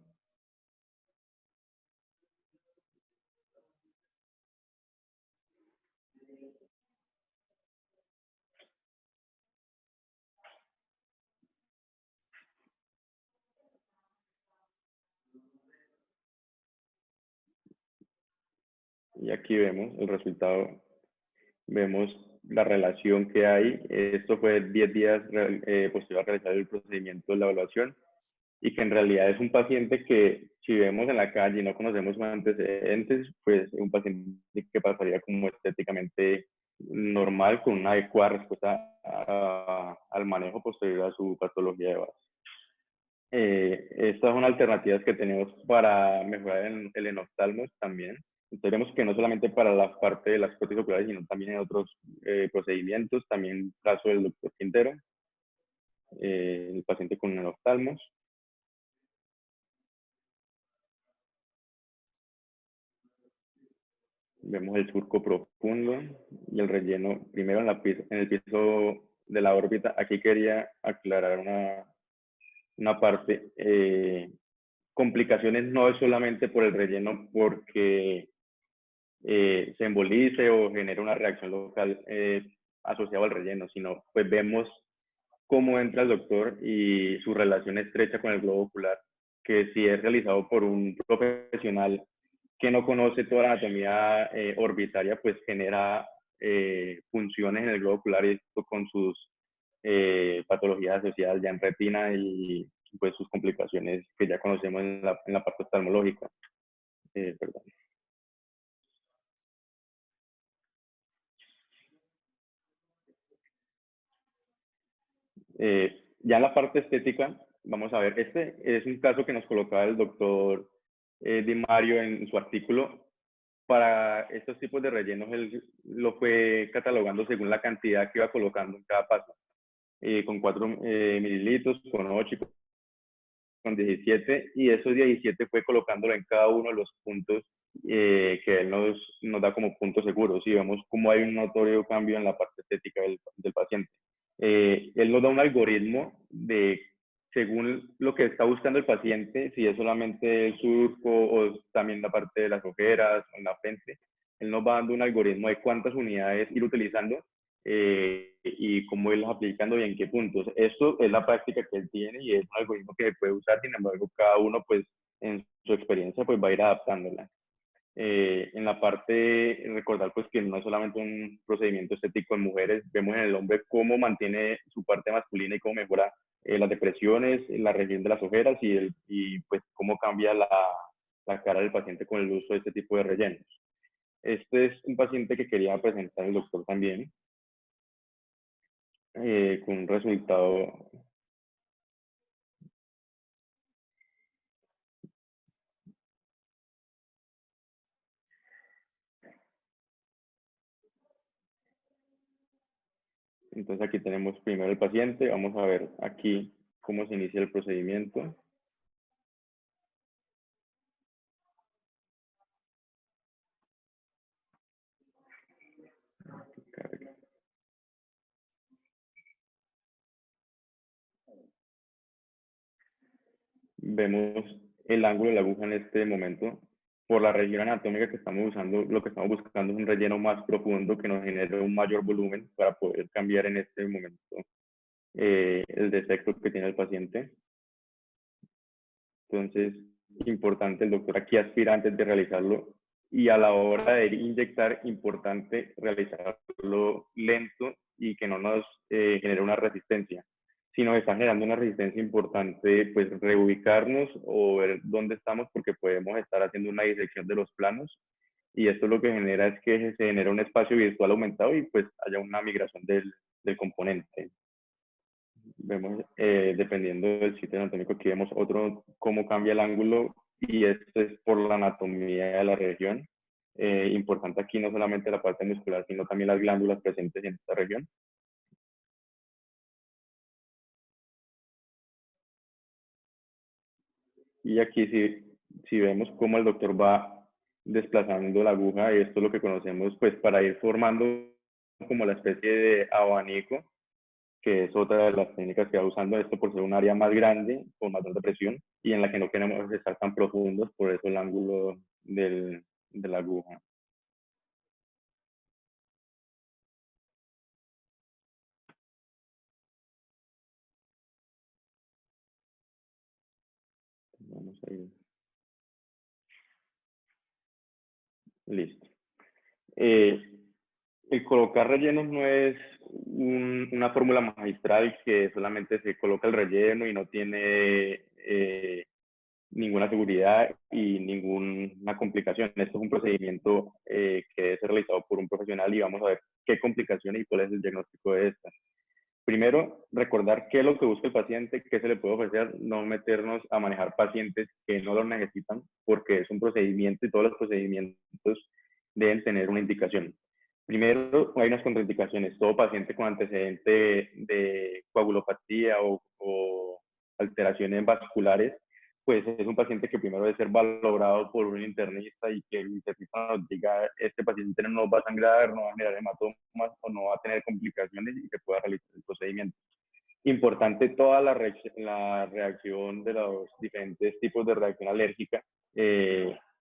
Y aquí vemos el resultado, vemos la relación que hay. Esto fue 10 días posterior a realizar el procedimiento de la evaluación, y que en realidad es un paciente que si vemos en la calle y no conocemos sus antecedentes, pues es un paciente que pasaría como estéticamente normal, con una adecuada respuesta al manejo posterior a su patología de base. Estas son alternativas que tenemos para mejorar el enoftalmos también. Entonces vemos que no solamente para la parte de las prótesis oculares, sino también en otros procedimientos, también el caso del doctor Quintero, el paciente con enoftalmos. Vemos el surco profundo y el relleno primero en el piso de la órbita. Aquí quería aclarar una parte. Complicaciones no es solamente por el relleno porque se embolice o genere una reacción local asociada al relleno, sino pues vemos cómo entra el doctor y su relación estrecha con el globo ocular, que si es realizado por un profesional que no conoce toda la anatomía orbitaria, pues genera funciones en el globo ocular y esto con sus patologías asociadas ya en retina y pues sus complicaciones que ya conocemos en la parte oftalmológica. Perdón. Ya en la parte estética, vamos a ver, este es un caso que nos colocaba el doctor Di Mario en su artículo. Para estos tipos de rellenos, él lo fue catalogando según la cantidad que iba colocando en cada paso, con 4 mililitros, con 8 y con 17, y esos 17 fue colocándolo en cada uno de los puntos que él nos da como puntos seguros, y vemos cómo hay un notorio cambio en la parte estética del paciente. Él nos da un algoritmo de, según lo que está buscando el paciente, si es solamente el surco o también la parte de las ojeras o en la frente, él nos va dando un algoritmo de cuántas unidades ir utilizando y cómo irlos aplicando y en qué puntos. Esto es la práctica que él tiene y es un algoritmo que se puede usar, sin embargo, cada uno pues en su experiencia pues va a ir adaptándola. En la parte, recordar pues que no es solamente un procedimiento estético en mujeres, vemos en el hombre cómo mantiene su parte masculina y cómo mejora las depresiones, la región de las ojeras y pues cómo cambia la cara del paciente con el uso de este tipo de rellenos. Este es un paciente que quería presentar el doctor también, con un resultado. Entonces aquí tenemos primero el paciente, vamos a ver aquí cómo se inicia el procedimiento. Vemos el ángulo de la aguja en este momento. Por la región anatómica que estamos usando, lo que estamos buscando es un relleno más profundo que nos genere un mayor volumen para poder cambiar en este momento el defecto que tiene el paciente. Entonces, importante, el doctor aquí aspira antes de realizarlo y a la hora de inyectar, importante realizarlo lento y que no nos genere una resistencia. Si nos está generando una resistencia importante, pues reubicarnos o ver dónde estamos porque podemos estar haciendo una disección de los planos y esto lo que genera es que se genera un espacio virtual aumentado y pues haya una migración del componente. Vemos, dependiendo del sitio anatómico, aquí vemos otro, cómo cambia el ángulo y esto es por la anatomía de la región. Importante aquí no solamente la parte muscular, sino también las glándulas presentes en esta región. Y aquí si vemos cómo el doctor va desplazando la aguja, y esto es lo que conocemos pues para ir formando como la especie de abanico, que es otra de las técnicas que va usando esto por ser un área más grande, con más alta presión, y en la que no queremos estar tan profundos, por eso el ángulo de la aguja. Vamos a ir. Listo. El colocar rellenos no es una fórmula magistral que solamente se coloca el relleno y no tiene ninguna seguridad y ninguna complicación. Esto es un procedimiento que debe ser realizado por un profesional y vamos a ver qué complicaciones y cuál es el diagnóstico de esta. primero, recordar qué es lo que busca el paciente, qué se le puede ofrecer, no meternos a manejar pacientes que no lo necesitan, porque es un procedimiento y todos los procedimientos deben tener una indicación. Primero, hay unas contraindicaciones. Todo paciente con antecedente de coagulopatía o alteraciones vasculares, pues es un paciente que primero debe ser valorado por un internista y que el internista nos diga, este paciente no va a sangrar, no va a generar hematomas o no va a tener complicaciones y que pueda realizar el procedimiento. Importante toda la reacción de los diferentes tipos de reacción alérgica.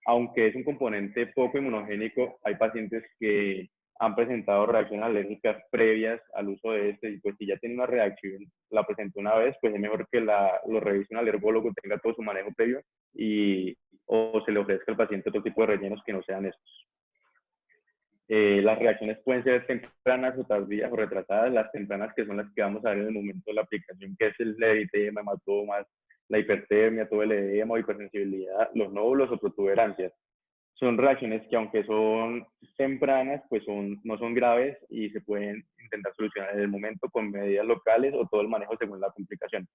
Aunque es un componente poco inmunogénico, hay pacientes que han presentado reacciones alérgicas previas al uso de este, y pues si ya tiene una reacción, la presentó una vez, pues es mejor que lo revise un alergólogo, tenga todo su manejo previo o se le ofrezca al paciente otro tipo de rellenos que no sean estos. Las reacciones pueden ser tempranas o tardías o retrasadas. Las tempranas, que son las que vamos a ver en el momento de la aplicación, que es el eritema, hematomas, la hipertermia, todo el edema o hipersensibilidad, los nódulos o protuberancias. Son reacciones que, aunque son tempranas, pues no son graves y se pueden intentar solucionar en el momento con medidas locales o todo el manejo según la complicación.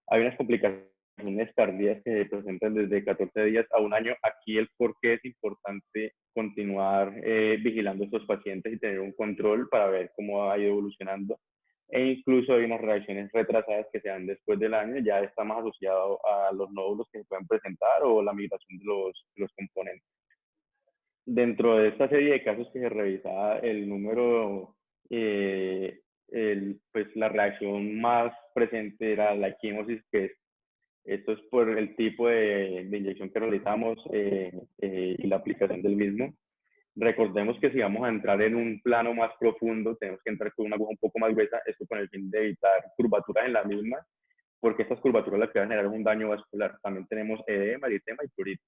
Hay unas complicaciones tardías que se presentan desde 14 días a un año. Aquí el por qué es importante continuar vigilando a estos pacientes y tener un control para ver cómo ha ido evolucionando. E incluso hay unas reacciones retrasadas que se dan después del año, ya está más asociado a los nódulos que se pueden presentar o la migración de los componentes. Dentro de esta serie de casos que se revisaba, el número, pues la reacción más presente era la equimosis, que esto es por el tipo de inyección que realizamos y la aplicación del mismo. Recordemos que si vamos a entrar en un plano más profundo, tenemos que entrar con una aguja un poco más gruesa, esto con el fin de evitar curvaturas en la misma, porque estas curvaturas las que van a generar un daño vascular. También tenemos edema, eritema y prurito.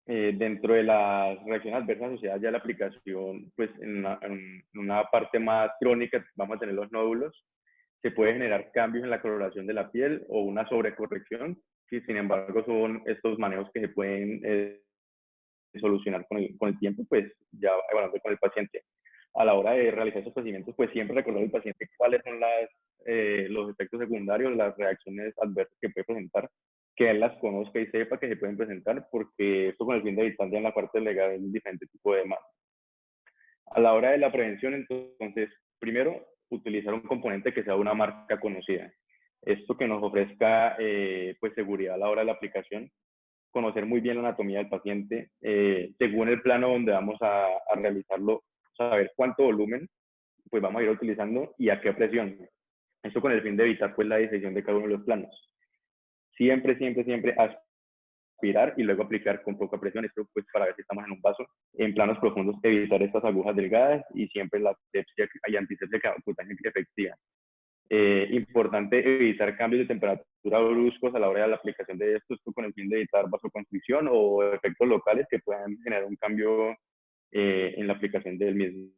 Dentro de las reacciones adversas asociadas ya a la aplicación, pues en una parte más crónica vamos a tener los nódulos. Se puede generar cambios en la coloración de la piel o una sobrecorrección, que sin embargo son estos manejos que se pueden solucionar con el tiempo, pues ya evaluando con el paciente. A la hora de realizar esos procedimientos, pues siempre recordar al paciente cuáles son los efectos secundarios, las reacciones adversas que puede presentar, que él las conozca y sepa que se pueden presentar, porque esto con el fin de evitar ya en la parte legal un diferente tipo de demanda. A la hora de la prevención, entonces, primero, utilizar un componente que sea una marca conocida. Esto que nos ofrezca pues seguridad a la hora de la aplicación, conocer muy bien la anatomía del paciente, según el plano donde vamos a realizarlo, saber cuánto volumen pues vamos a ir utilizando y a qué presión. Esto con el fin de evitar pues la disección de cada uno de los planos. Siempre, siempre, siempre aspirar y luego aplicar con poca presión, esto pues para ver si estamos en un vaso. En planos profundos, evitar estas agujas delgadas y siempre la asepsia y antisepsia efectiva. Importante evitar cambios de temperatura bruscos a la hora de la aplicación de esto con el fin de evitar vasoconstricción o efectos locales que puedan generar un cambio en la aplicación del mismo.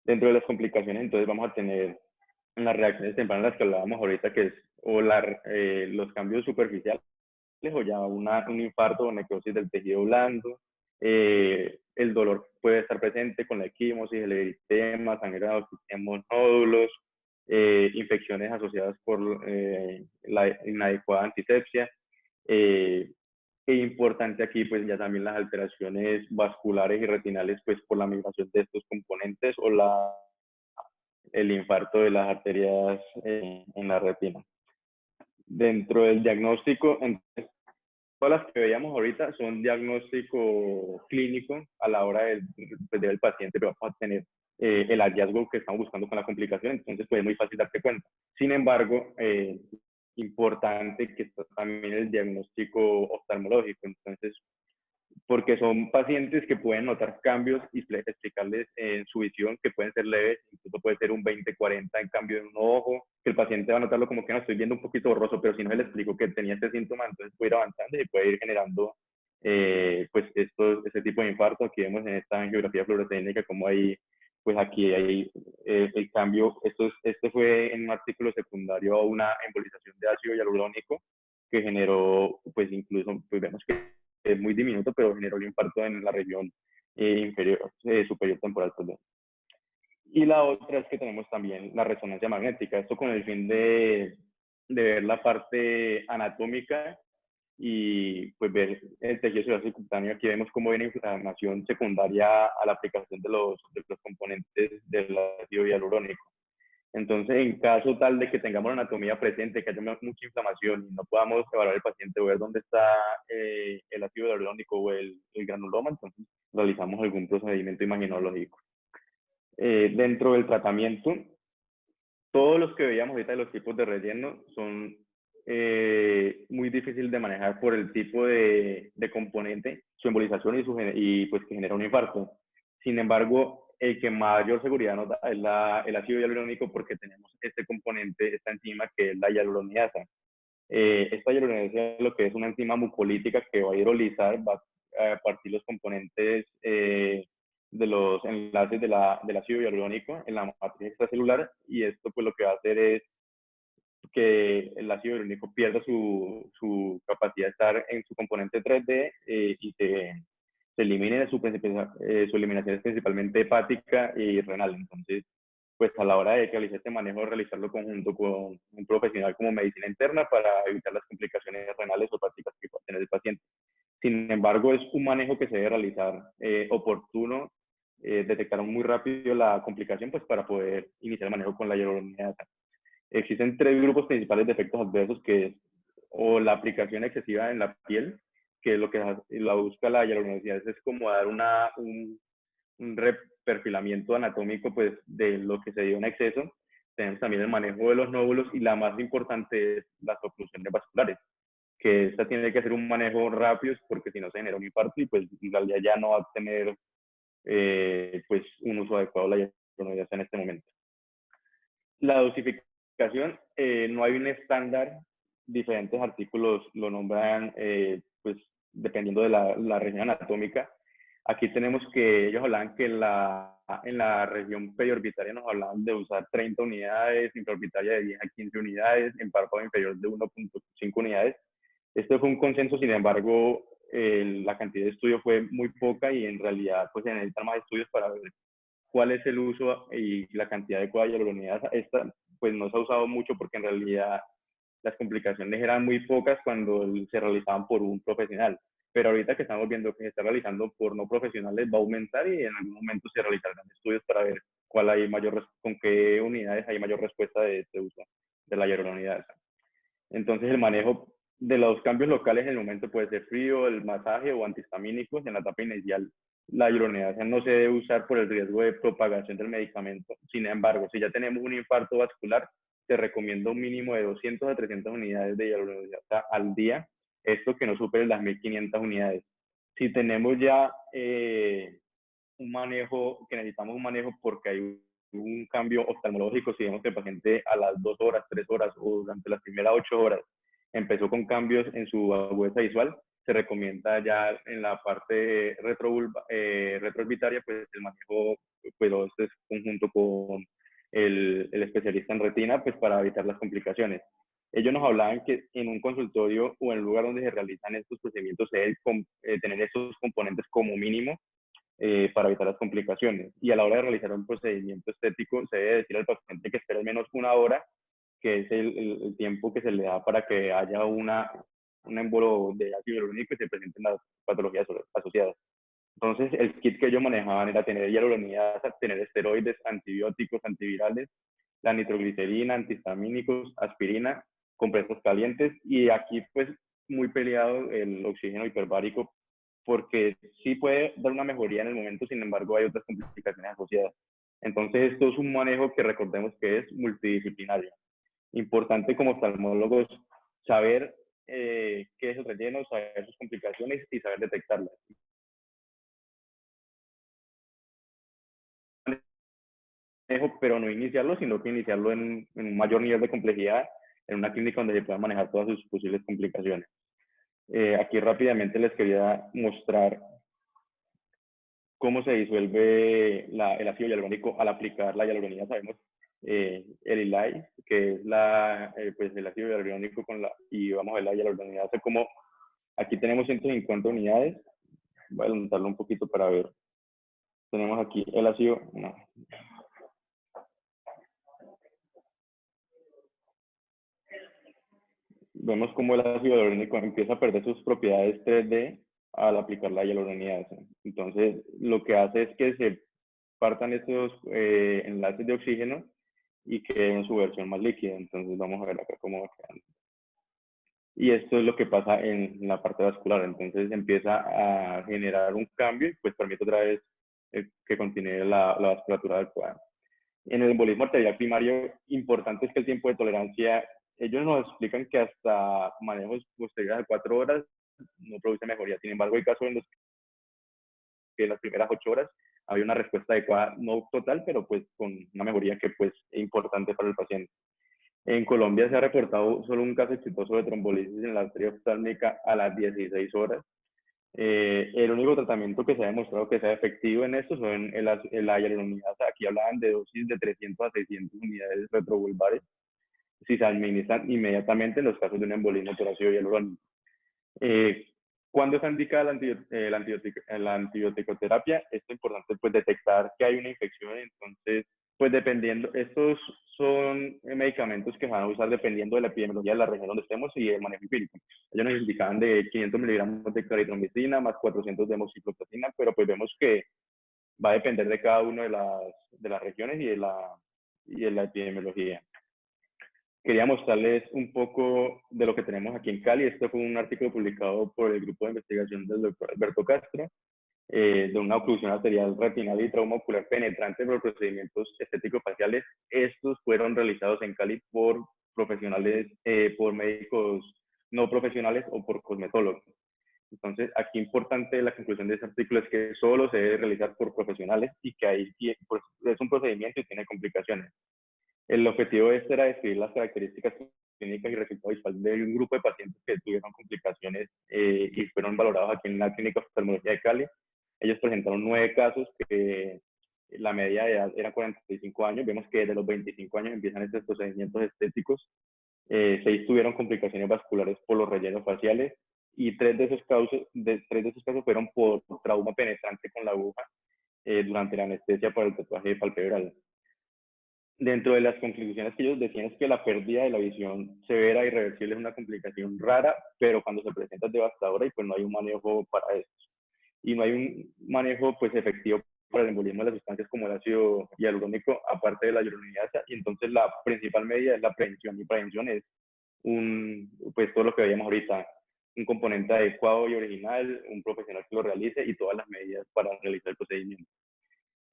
Dentro de las complicaciones, entonces vamos a tener las reacciones tempranas, las que hablábamos ahorita, que es o los cambios superficiales o ya un infarto o necrosis del tejido blando. El dolor puede estar presente con la equimosis, el eritema, sangrado, tenemos nódulos, infecciones asociadas por la inadecuada antisepsia. E importante aquí, pues ya también las alteraciones vasculares y retinales, pues por la migración de estos componentes o el infarto de las arterias en la retina. Dentro del diagnóstico, entonces, todas las que veíamos ahorita son diagnóstico clínico a la hora del paciente, pero vamos a tener el hallazgo que estamos buscando con la complicación, entonces pues es muy fácil darte cuenta. Sin embargo, importante que está también el diagnóstico oftalmológico, entonces, porque son pacientes que pueden notar cambios y explicarles en su visión que pueden ser leves, incluso puede ser un 20-40 en cambio en un ojo, que el paciente va a notarlo como que no estoy viendo un poquito borroso, pero si no se le explico que tenía este síntoma, entonces puede ir avanzando y puede ir generando pues este tipo de infarto. Aquí vemos en esta angiografía fluorescénica como hay, pues aquí hay el cambio. Este fue en un artículo secundario a una embolización de ácido hialurónico que generó, pues incluso, pues vemos que es muy diminuto, pero generó el infarto en la región inferior, superior temporal, perdón. Y la otra es que tenemos también la resonancia magnética, esto con el fin de ver la parte anatómica y pues ver el tejido celular subcutáneo. Aquí vemos cómo hay una inflamación secundaria a la aplicación de los componentes del ácido hialurónico. Entonces, en caso tal de que tengamos la anatomía presente, que haya mucha inflamación y no podamos evaluar al paciente o ver dónde está el ácido hialurónico o el granuloma, entonces realizamos algún procedimiento imaginológico. Dentro del tratamiento, todos los que veíamos ahorita de los tipos de relleno son muy difíciles de manejar por el tipo de componente, su embolización y pues que genera un infarto. Sin embargo, el que mayor seguridad nos da es el ácido hialurónico, porque tenemos este componente, esta enzima, que es la hialuronidasa. Esta hialuronidasa es lo que es una enzima mucolítica que va a hidrolizar, va a partir los componentes de los enlaces del ácido hialurónico en la matriz extracelular, y esto pues lo que va a hacer es que el ácido hialurónico pierda su capacidad de estar en su componente 3D y se elimine su eliminación es principalmente hepática y renal. Entonces, pues a la hora de realizar este manejo, realizarlo conjunto con un profesional como medicina interna para evitar las complicaciones renales o hepáticas que pueda tener el paciente. Sin embargo, es un manejo que se debe realizar oportuno, detectar muy rápido la complicación, pues para poder iniciar el manejo con la hialuronidasa. Existen 3 grupos principales de efectos adversos, que es o la aplicación excesiva en la piel, que es lo que la busca la hialuronidasa, es como dar un reperfilamiento anatómico pues de lo que se dio en exceso. Tenemos también el manejo de los nódulos, y la más importante es las oclusiones vasculares, que esta tiene que hacer un manejo rápido, porque si no se genera un infarto y pues en realidad ya no va a tener pues un uso adecuado de la hialuronidasa en este momento. La dosificación, no hay un estándar, diferentes artículos lo nombran pues dependiendo de la región anatómica. Aquí tenemos que ellos hablan que en la región periorbitaria nos hablaban de usar 30 unidades, infraorbitaria de 10 a 15 unidades, en párpado inferior de 1.5 unidades. Esto fue un consenso, sin embargo, la cantidad de estudios fue muy poca, y en realidad pues se necesitan más estudios para ver cuál es el uso y la cantidad adecuada de hialuronidasa. Esta pues no se ha usado mucho porque en realidad las complicaciones eran muy pocas cuando se realizaban por un profesional. Pero ahorita que estamos viendo que se está realizando por no profesionales, va a aumentar, y en algún momento se realizarán estudios para ver con qué unidades hay mayor respuesta de este uso de la hialuronidasa. Entonces, el manejo de los cambios locales en el momento puede ser frío, el masaje o antihistamínicos en la etapa inicial. La hialuronidasa no se debe usar por el riesgo de propagación del medicamento. Sin embargo, si ya tenemos un infarto vascular, te recomiendo un mínimo de 200 a 300 unidades de hialuronidasa al día, esto que no supere las 1500 unidades. Si tenemos ya un manejo, que necesitamos un manejo porque hay un cambio oftalmológico, si vemos que el paciente a las 2 horas, 3 horas o durante las primeras 8 horas empezó con cambios en su agudeza visual, se recomienda ya en la parte retroorbitaria pues el manejo, pero este es conjunto con el especialista en retina, pues para evitar las complicaciones. Ellos nos hablaban que en un consultorio o en el lugar donde se realizan estos procedimientos se debe tener estos componentes como mínimo para evitar las complicaciones. Y a la hora de realizar un procedimiento estético, se debe decir al paciente que espere al menos 1 hora, que es el tiempo que se le da para que haya un embolo de ácido hialurónico y se presenten las patologías asociadas. Entonces, el kit que ellos manejaban era tener hialuronidasa, tener esteroides, antibióticos, antivirales, la nitroglicerina, antihistamínicos, aspirina, compresas calientes, y aquí pues muy peleado el oxígeno hiperbárico, porque sí puede dar una mejoría en el momento, sin embargo hay otras complicaciones asociadas. Entonces esto es un manejo que recordemos que es multidisciplinario. Importante como oftalmólogos saber qué es el relleno, saber sus complicaciones y saber detectarlas. Pero no iniciarlo, sino que iniciarlo en un mayor nivel de complejidad, en una clínica donde se puedan manejar todas sus posibles complicaciones. Aquí rápidamente les quería mostrar cómo se disuelve el ácido hialurónico al aplicar la hialuronidasa. Sabemos el ILAI, que es pues el ácido hialurónico y vamos a ver la hialuronidasa como aquí tenemos 150 unidades. Voy a adelantarlo un poquito para ver. Tenemos aquí el ácido, no. vemos cómo el ácido hialurónico empieza a perder sus propiedades 3D al aplicar la hialuronidasa. Entonces, lo que hace es que se partan estos enlaces de oxígeno y queden su versión más líquida. Entonces, vamos a ver acá cómo va quedando. Y esto es lo que pasa en la parte vascular. Entonces, empieza a generar un cambio y pues permite otra vez que continúe la vasculatura adecuada. En el embolismo arterial primario, importante es que el tiempo de tolerancia, ellos nos explican que hasta manejos posteriores a 4 horas no produce mejoría. Sin embargo, hay casos en los que en las primeras 8 horas había una respuesta adecuada, no total, pero pues con una mejoría que pues es importante para el paciente. En Colombia se ha reportado solo un caso exitoso de trombolisis en la arteria oftálmica a las 16 horas. El único tratamiento que se ha demostrado que sea efectivo en esto son la hialuronidasa. Aquí hablaban de dosis de 300 a 600 unidades retrovulvares si se administran inmediatamente en los casos de un embolismo por ácido hialurónico. ¿Cuándo se indica la antibioticoterapia? Esto es importante pues detectar que hay una infección. Entonces, pues dependiendo, estos son medicamentos que se van a usar dependiendo de la epidemiología de la región donde estemos y el manejo empírico. Ellos nos indicaban de 500 miligramos de claritromicina más 400 de moxifloxacina, pero pues vemos que va a depender de cada una de las regiones y de la epidemiología. Quería mostrarles un poco de lo que tenemos aquí en Cali. Este fue un artículo publicado por el grupo de investigación del doctor Alberto Castro, de una oclusión arterial retinal y trauma ocular penetrante por procedimientos estéticos faciales. Estos fueron realizados en Cali por profesionales, por médicos no profesionales o por cosmetólogos. Entonces, aquí importante la conclusión de este artículo es que solo se debe realizar por profesionales y que ahí pues, es un procedimiento y tiene complicaciones. El objetivo de este era describir las características clínicas y resultados visuales de un grupo de pacientes que tuvieron complicaciones y fueron valorados aquí en la Clínica de Oftalmología de Cali. Ellos presentaron 9 casos que la media de edad era 45 años. Vemos que desde los 25 años empiezan estos procedimientos estéticos. 6 tuvieron complicaciones vasculares por los rellenos faciales y 3 de esos casos fueron por trauma penetrante con la aguja durante la anestesia por el tatuaje palpebral. Dentro de las conclusiones que ellos decían es que la pérdida de la visión severa y irreversible es una complicación rara, pero cuando se presenta es devastadora y pues no hay un manejo para esto. Y no hay un manejo pues efectivo para el embolismo de las sustancias como el ácido hialurónico, aparte de la hialuronidasa, y entonces la principal medida es la prevención, y prevención es pues todo lo que veíamos ahorita, un componente adecuado y original, un profesional que lo realice y todas las medidas para realizar el procedimiento.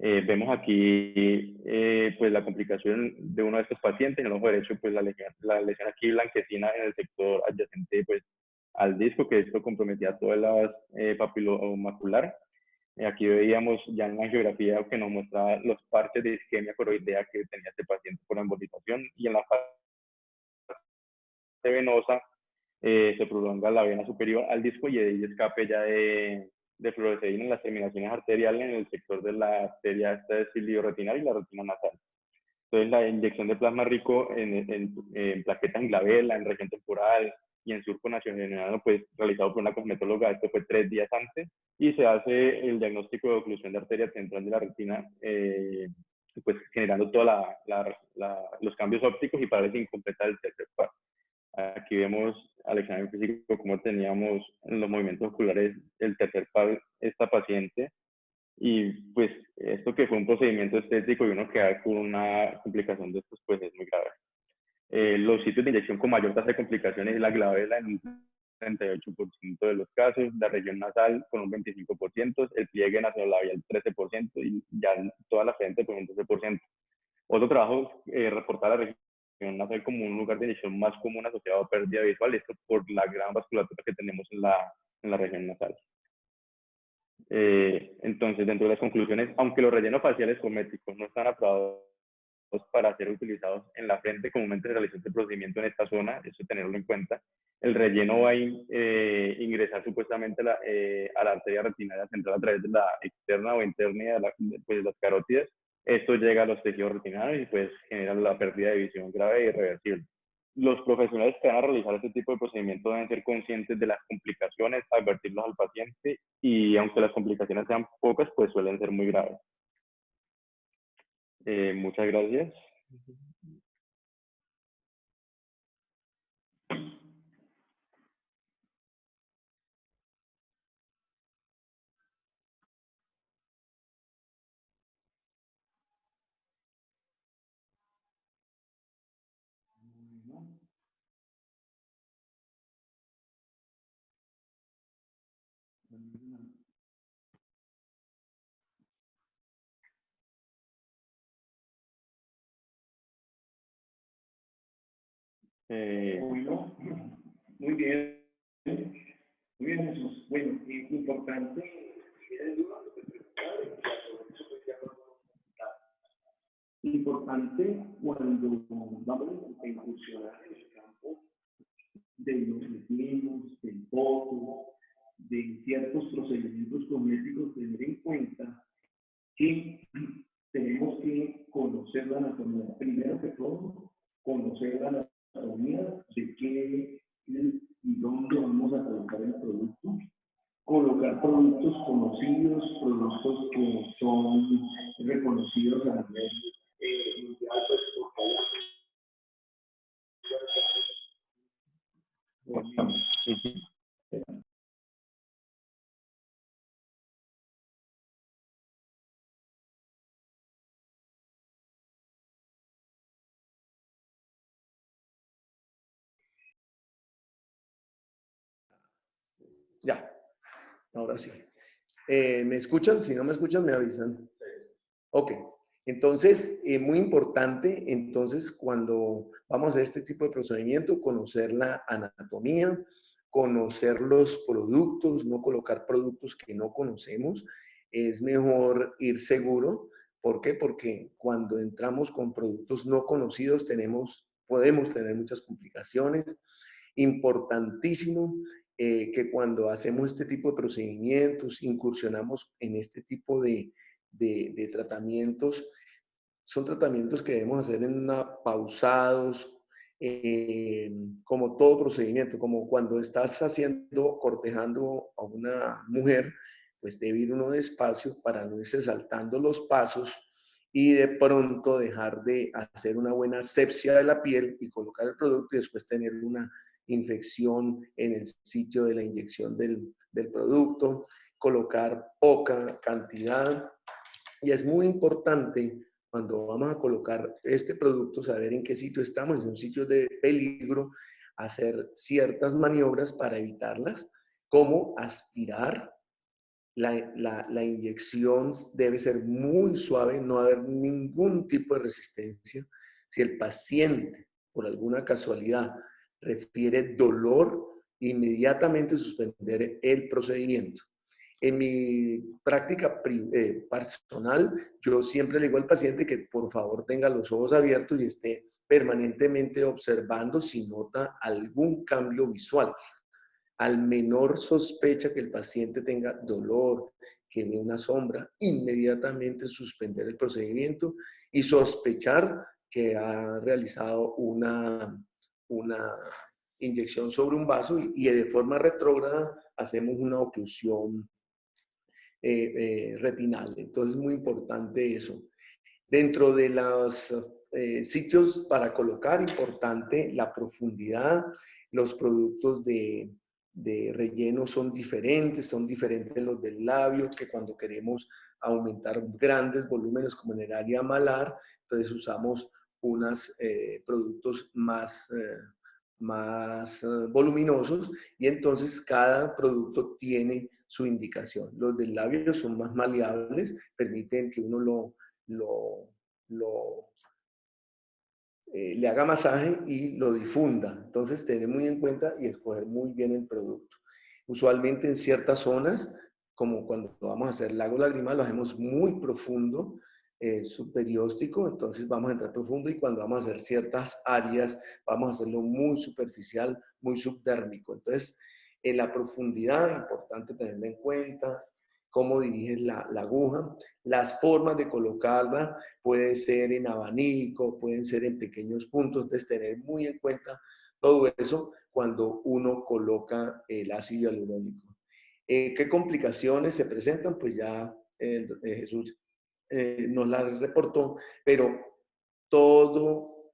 Vemos aquí pues la complicación de uno de estos pacientes. En el ojo derecho, pues la lesión aquí blanquecina en el sector adyacente pues, al disco, que esto comprometía todas las papilomacular. Aquí veíamos ya en la angiografía que nos mostraba los parches de isquemia coroidea que tenía este paciente por embolización, y en la parte venosa se prolonga la vena superior al disco y hay escape ya de fluoresceína en las terminaciones arteriales en el sector de la arteria ciliorretinal y la retina nasal. Entonces, la inyección de plasma rico en plaquetas en glabela, en región temporal y en surco nasogeminal, pues realizado por una cosmetóloga, esto fue 3 días antes, y se hace el diagnóstico de oclusión de arteria central de la retina, pues generando todos los cambios ópticos y parálisis incompleta del tercer par. Aquí vemos al examen físico cómo teníamos en los movimientos oculares el tercer par esta paciente, y pues esto que fue un procedimiento estético y uno queda con una complicación de estos pues es muy grave. Los sitios de inyección con mayor tasa de complicaciones es la glabela en un 38% de los casos, la región nasal con un 25%, el pliegue nasolabial 13% y ya toda la frente con un 12%. Otro trabajo reporta la región nasal como un lugar de inyección más común asociado a pérdida visual, esto por la gran vasculatura que tenemos en la región nasal. Entonces, dentro de las conclusiones, aunque los rellenos faciales cosméticos no están aprobados para ser utilizados en la frente, comúnmente se realiza este procedimiento en esta zona, eso tenerlo en cuenta. El relleno va a ingresar supuestamente a la arteria retinaria central a través de la externa o interna de las carótidas. Esto llega a los tejidos retinarios y pues genera la pérdida de visión grave e irreversible. Los profesionales que van a realizar este tipo de procedimientos deben ser conscientes de las complicaciones, advertirlos al paciente, y aunque las complicaciones sean pocas, pues suelen ser muy graves. Muchas gracias. ¿no? Bueno, muy bien. Muy bien, Jesús. Bueno, importante. Importante cuando vamos a incursionar en el campo de los rellenos, del voto, de ciertos procedimientos cosméticos, tener en cuenta que tenemos que conocer la anatomía. Primero que todo, conocer la anatomía de qué y dónde vamos a colocar el producto. Colocar productos conocidos, productos que son reconocidos a nivel mundial, pues Ya, ahora sí. ¿Me escuchan? Si no me escuchan, me avisan. Ok, entonces, muy importante, entonces, cuando vamos a hacer este tipo de procedimiento, conocer la anatomía, conocer los productos, no colocar productos que no conocemos. Es mejor ir seguro. ¿Por qué? Porque cuando entramos con productos no conocidos, podemos tener muchas complicaciones. Importantísimo que cuando hacemos este tipo de procedimientos, incursionamos en este tipo de tratamientos, son tratamientos que debemos hacer pausados, como todo procedimiento, como cuando estás cortejando a una mujer, pues debe ir uno despacio para no irse saltando los pasos y de pronto dejar de hacer una buena asepsia de la piel y colocar el producto y después tener una infección en el sitio de la inyección del producto, colocar poca cantidad. Y es muy importante cuando vamos a colocar este producto saber en qué sitio estamos, en un sitio de peligro, hacer ciertas maniobras para evitarlas, como aspirar. La inyección debe ser muy suave, no haber ningún tipo de resistencia. Si el paciente, por alguna casualidad, refiere dolor, inmediatamente suspender el procedimiento. En mi práctica personal, yo siempre le digo al paciente que por favor tenga los ojos abiertos y esté permanentemente observando si nota algún cambio visual. Al menor sospecha que el paciente tenga dolor, que ve una sombra, inmediatamente suspender el procedimiento y sospechar que ha realizado una inyección sobre un vaso y de forma retrógrada hacemos una oclusión retinal. Entonces es muy importante eso. Dentro de los sitios para colocar, importante la profundidad. Los productos de relleno son diferentes los del labio, que cuando queremos aumentar grandes volúmenes como en el área malar, entonces usamos unos productos más voluminosos y entonces cada producto tiene su indicación. Los del labio son más maleables, permiten que uno le haga masaje y lo difunda. Entonces, tener muy en cuenta y escoger muy bien el producto. Usualmente en ciertas zonas, como cuando vamos a hacer lago lagrimal, lo hacemos muy profundo, subperióstico, entonces vamos a entrar profundo y cuando vamos a hacer ciertas áreas, vamos a hacerlo muy superficial, muy subdérmico. Entonces, en la profundidad, importante tenerla en cuenta, cómo diriges la aguja, las formas de colocarla, puede ser en abanico, pueden ser en pequeños puntos, entonces tener muy en cuenta todo eso cuando uno coloca el ácido hialurónico. ¿Qué complicaciones se presentan? Pues ya Jesús nos las reportó, pero todo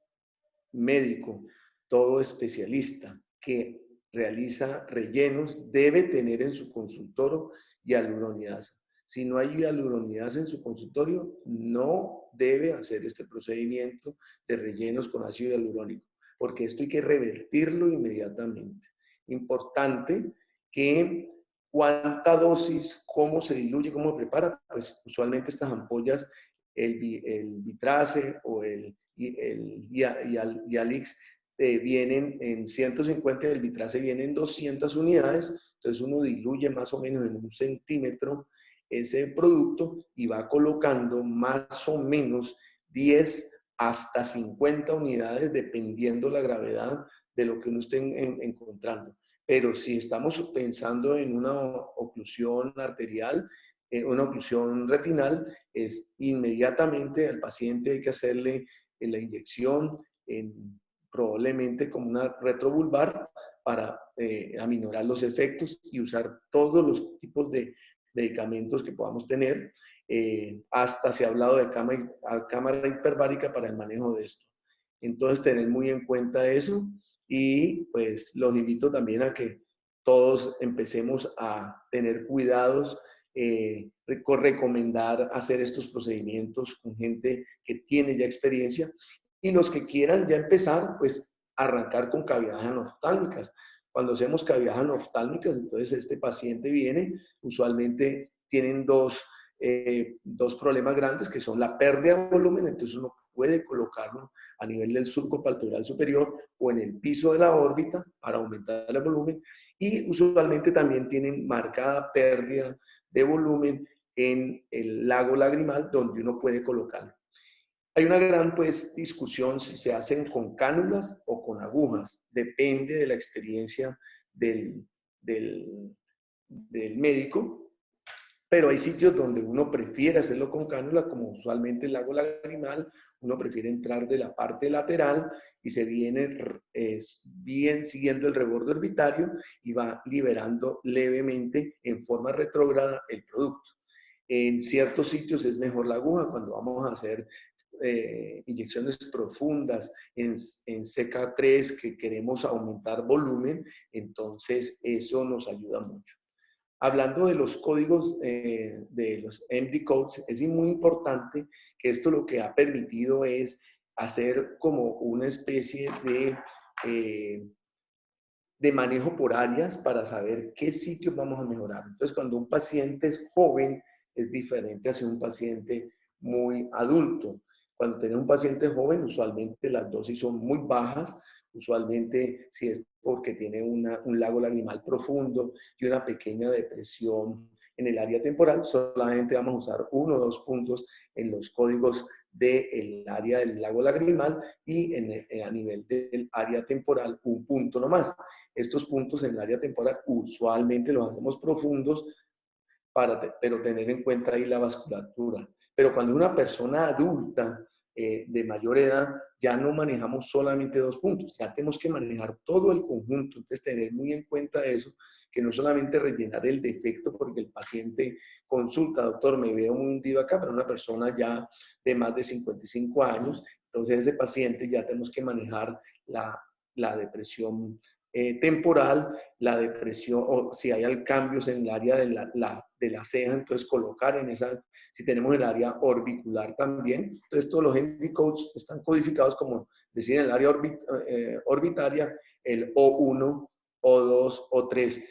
médico, todo especialista que realiza rellenos debe tener en su consultorio hialuronidasa. Si no hay hialuronidasa en su consultorio, no debe hacer este procedimiento de rellenos con ácido hialurónico. porque esto hay que revertirlo inmediatamente. Importante que cuánta dosis, cómo se diluye, cómo se prepara, pues usualmente estas ampollas, el Vitrace o el Yalix vienen en 150, el Vitrace viene en 200 unidades, entonces uno diluye más o menos en 1 centímetro ese producto y va colocando más o menos 10 hasta 50 unidades dependiendo la gravedad de lo que uno esté encontrando. Pero si estamos pensando en una oclusión arterial, una oclusión retinal, es inmediatamente al paciente hay que hacerle la inyección probablemente como una retrovulvar para aminorar los efectos y usar todos los tipos de medicamentos que podamos tener. Hasta se ha hablado de cámara hiperbárica para el manejo de esto. Entonces, tener muy en cuenta eso y pues los invito también a que todos empecemos a tener cuidados, recomendar hacer estos procedimientos con gente que tiene ya experiencia y los que quieran ya empezar, pues arrancar con cavidades anoftálmicas. Cuando hacemos cavidades anoftálmicas, entonces este paciente viene, usualmente tienen dos problemas grandes que son la pérdida de volumen, entonces uno puede colocarlo a nivel del surco palpebral superior o en el piso de la órbita para aumentar el volumen y usualmente también tienen marcada pérdida de volumen en el lago lagrimal donde uno puede colocarlo. Hay una gran discusión si se hacen con cánulas o con agujas, depende de la experiencia del médico. Pero hay sitios donde uno prefiere hacerlo con cánula, como usualmente el lago lagrimal, uno prefiere entrar de la parte lateral y se viene bien siguiendo el reborde orbitario y va liberando levemente en forma retrógrada el producto. En ciertos sitios es mejor la aguja cuando vamos a hacer inyecciones profundas en CK3 que queremos aumentar volumen, entonces eso nos ayuda mucho. Hablando de los códigos, de los MD codes, es muy importante que esto lo que ha permitido es hacer como una especie de manejo por áreas para saber qué sitios vamos a mejorar. Entonces, cuando un paciente es joven, es diferente a ser un paciente muy adulto. Cuando tenemos un paciente joven, usualmente las dosis son muy bajas, usualmente si es porque tiene un lago lagrimal profundo y una pequeña depresión en el área temporal, solamente vamos a usar 1 o 2 puntos en los códigos del área del lago lagrimal y a nivel del área temporal 1 punto nomás. Estos puntos en el área temporal usualmente los hacemos profundos, pero tener en cuenta ahí la vasculatura. Pero cuando una persona adulta de mayor edad, ya no manejamos solamente 2 puntos, ya tenemos que manejar todo el conjunto. Entonces, tener muy en cuenta eso, que no solamente rellenar el defecto porque el paciente consulta, doctor, me veo muy hundido acá, pero una persona ya de más de 55 años, entonces ese paciente ya tenemos que manejar la depresión temporal, la depresión, o si hay cambios en el área de la ceja, entonces colocar en esa, si tenemos el área orbicular también, entonces todos los MD codes están codificados como decir en el área orbitaria, el O1, O2, O3.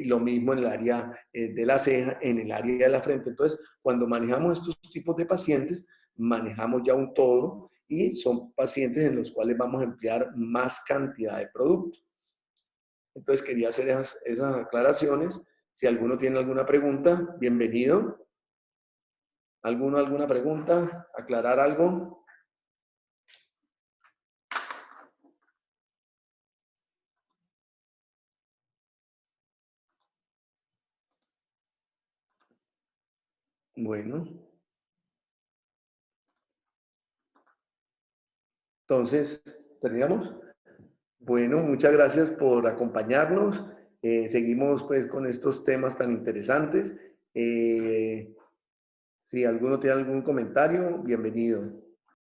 Lo mismo en el área de la ceja, en el área de la frente. Entonces, cuando manejamos estos tipos de pacientes, manejamos ya un todo y son pacientes en los cuales vamos a emplear más cantidad de producto. Entonces, quería hacer esas aclaraciones. Si alguno tiene alguna pregunta, bienvenido. ¿Alguna pregunta? ¿Aclarar algo? Bueno. Entonces, ¿terminamos? Bueno, muchas gracias por acompañarnos. Seguimos pues con estos temas tan interesantes. Si alguno tiene algún comentario, bienvenido.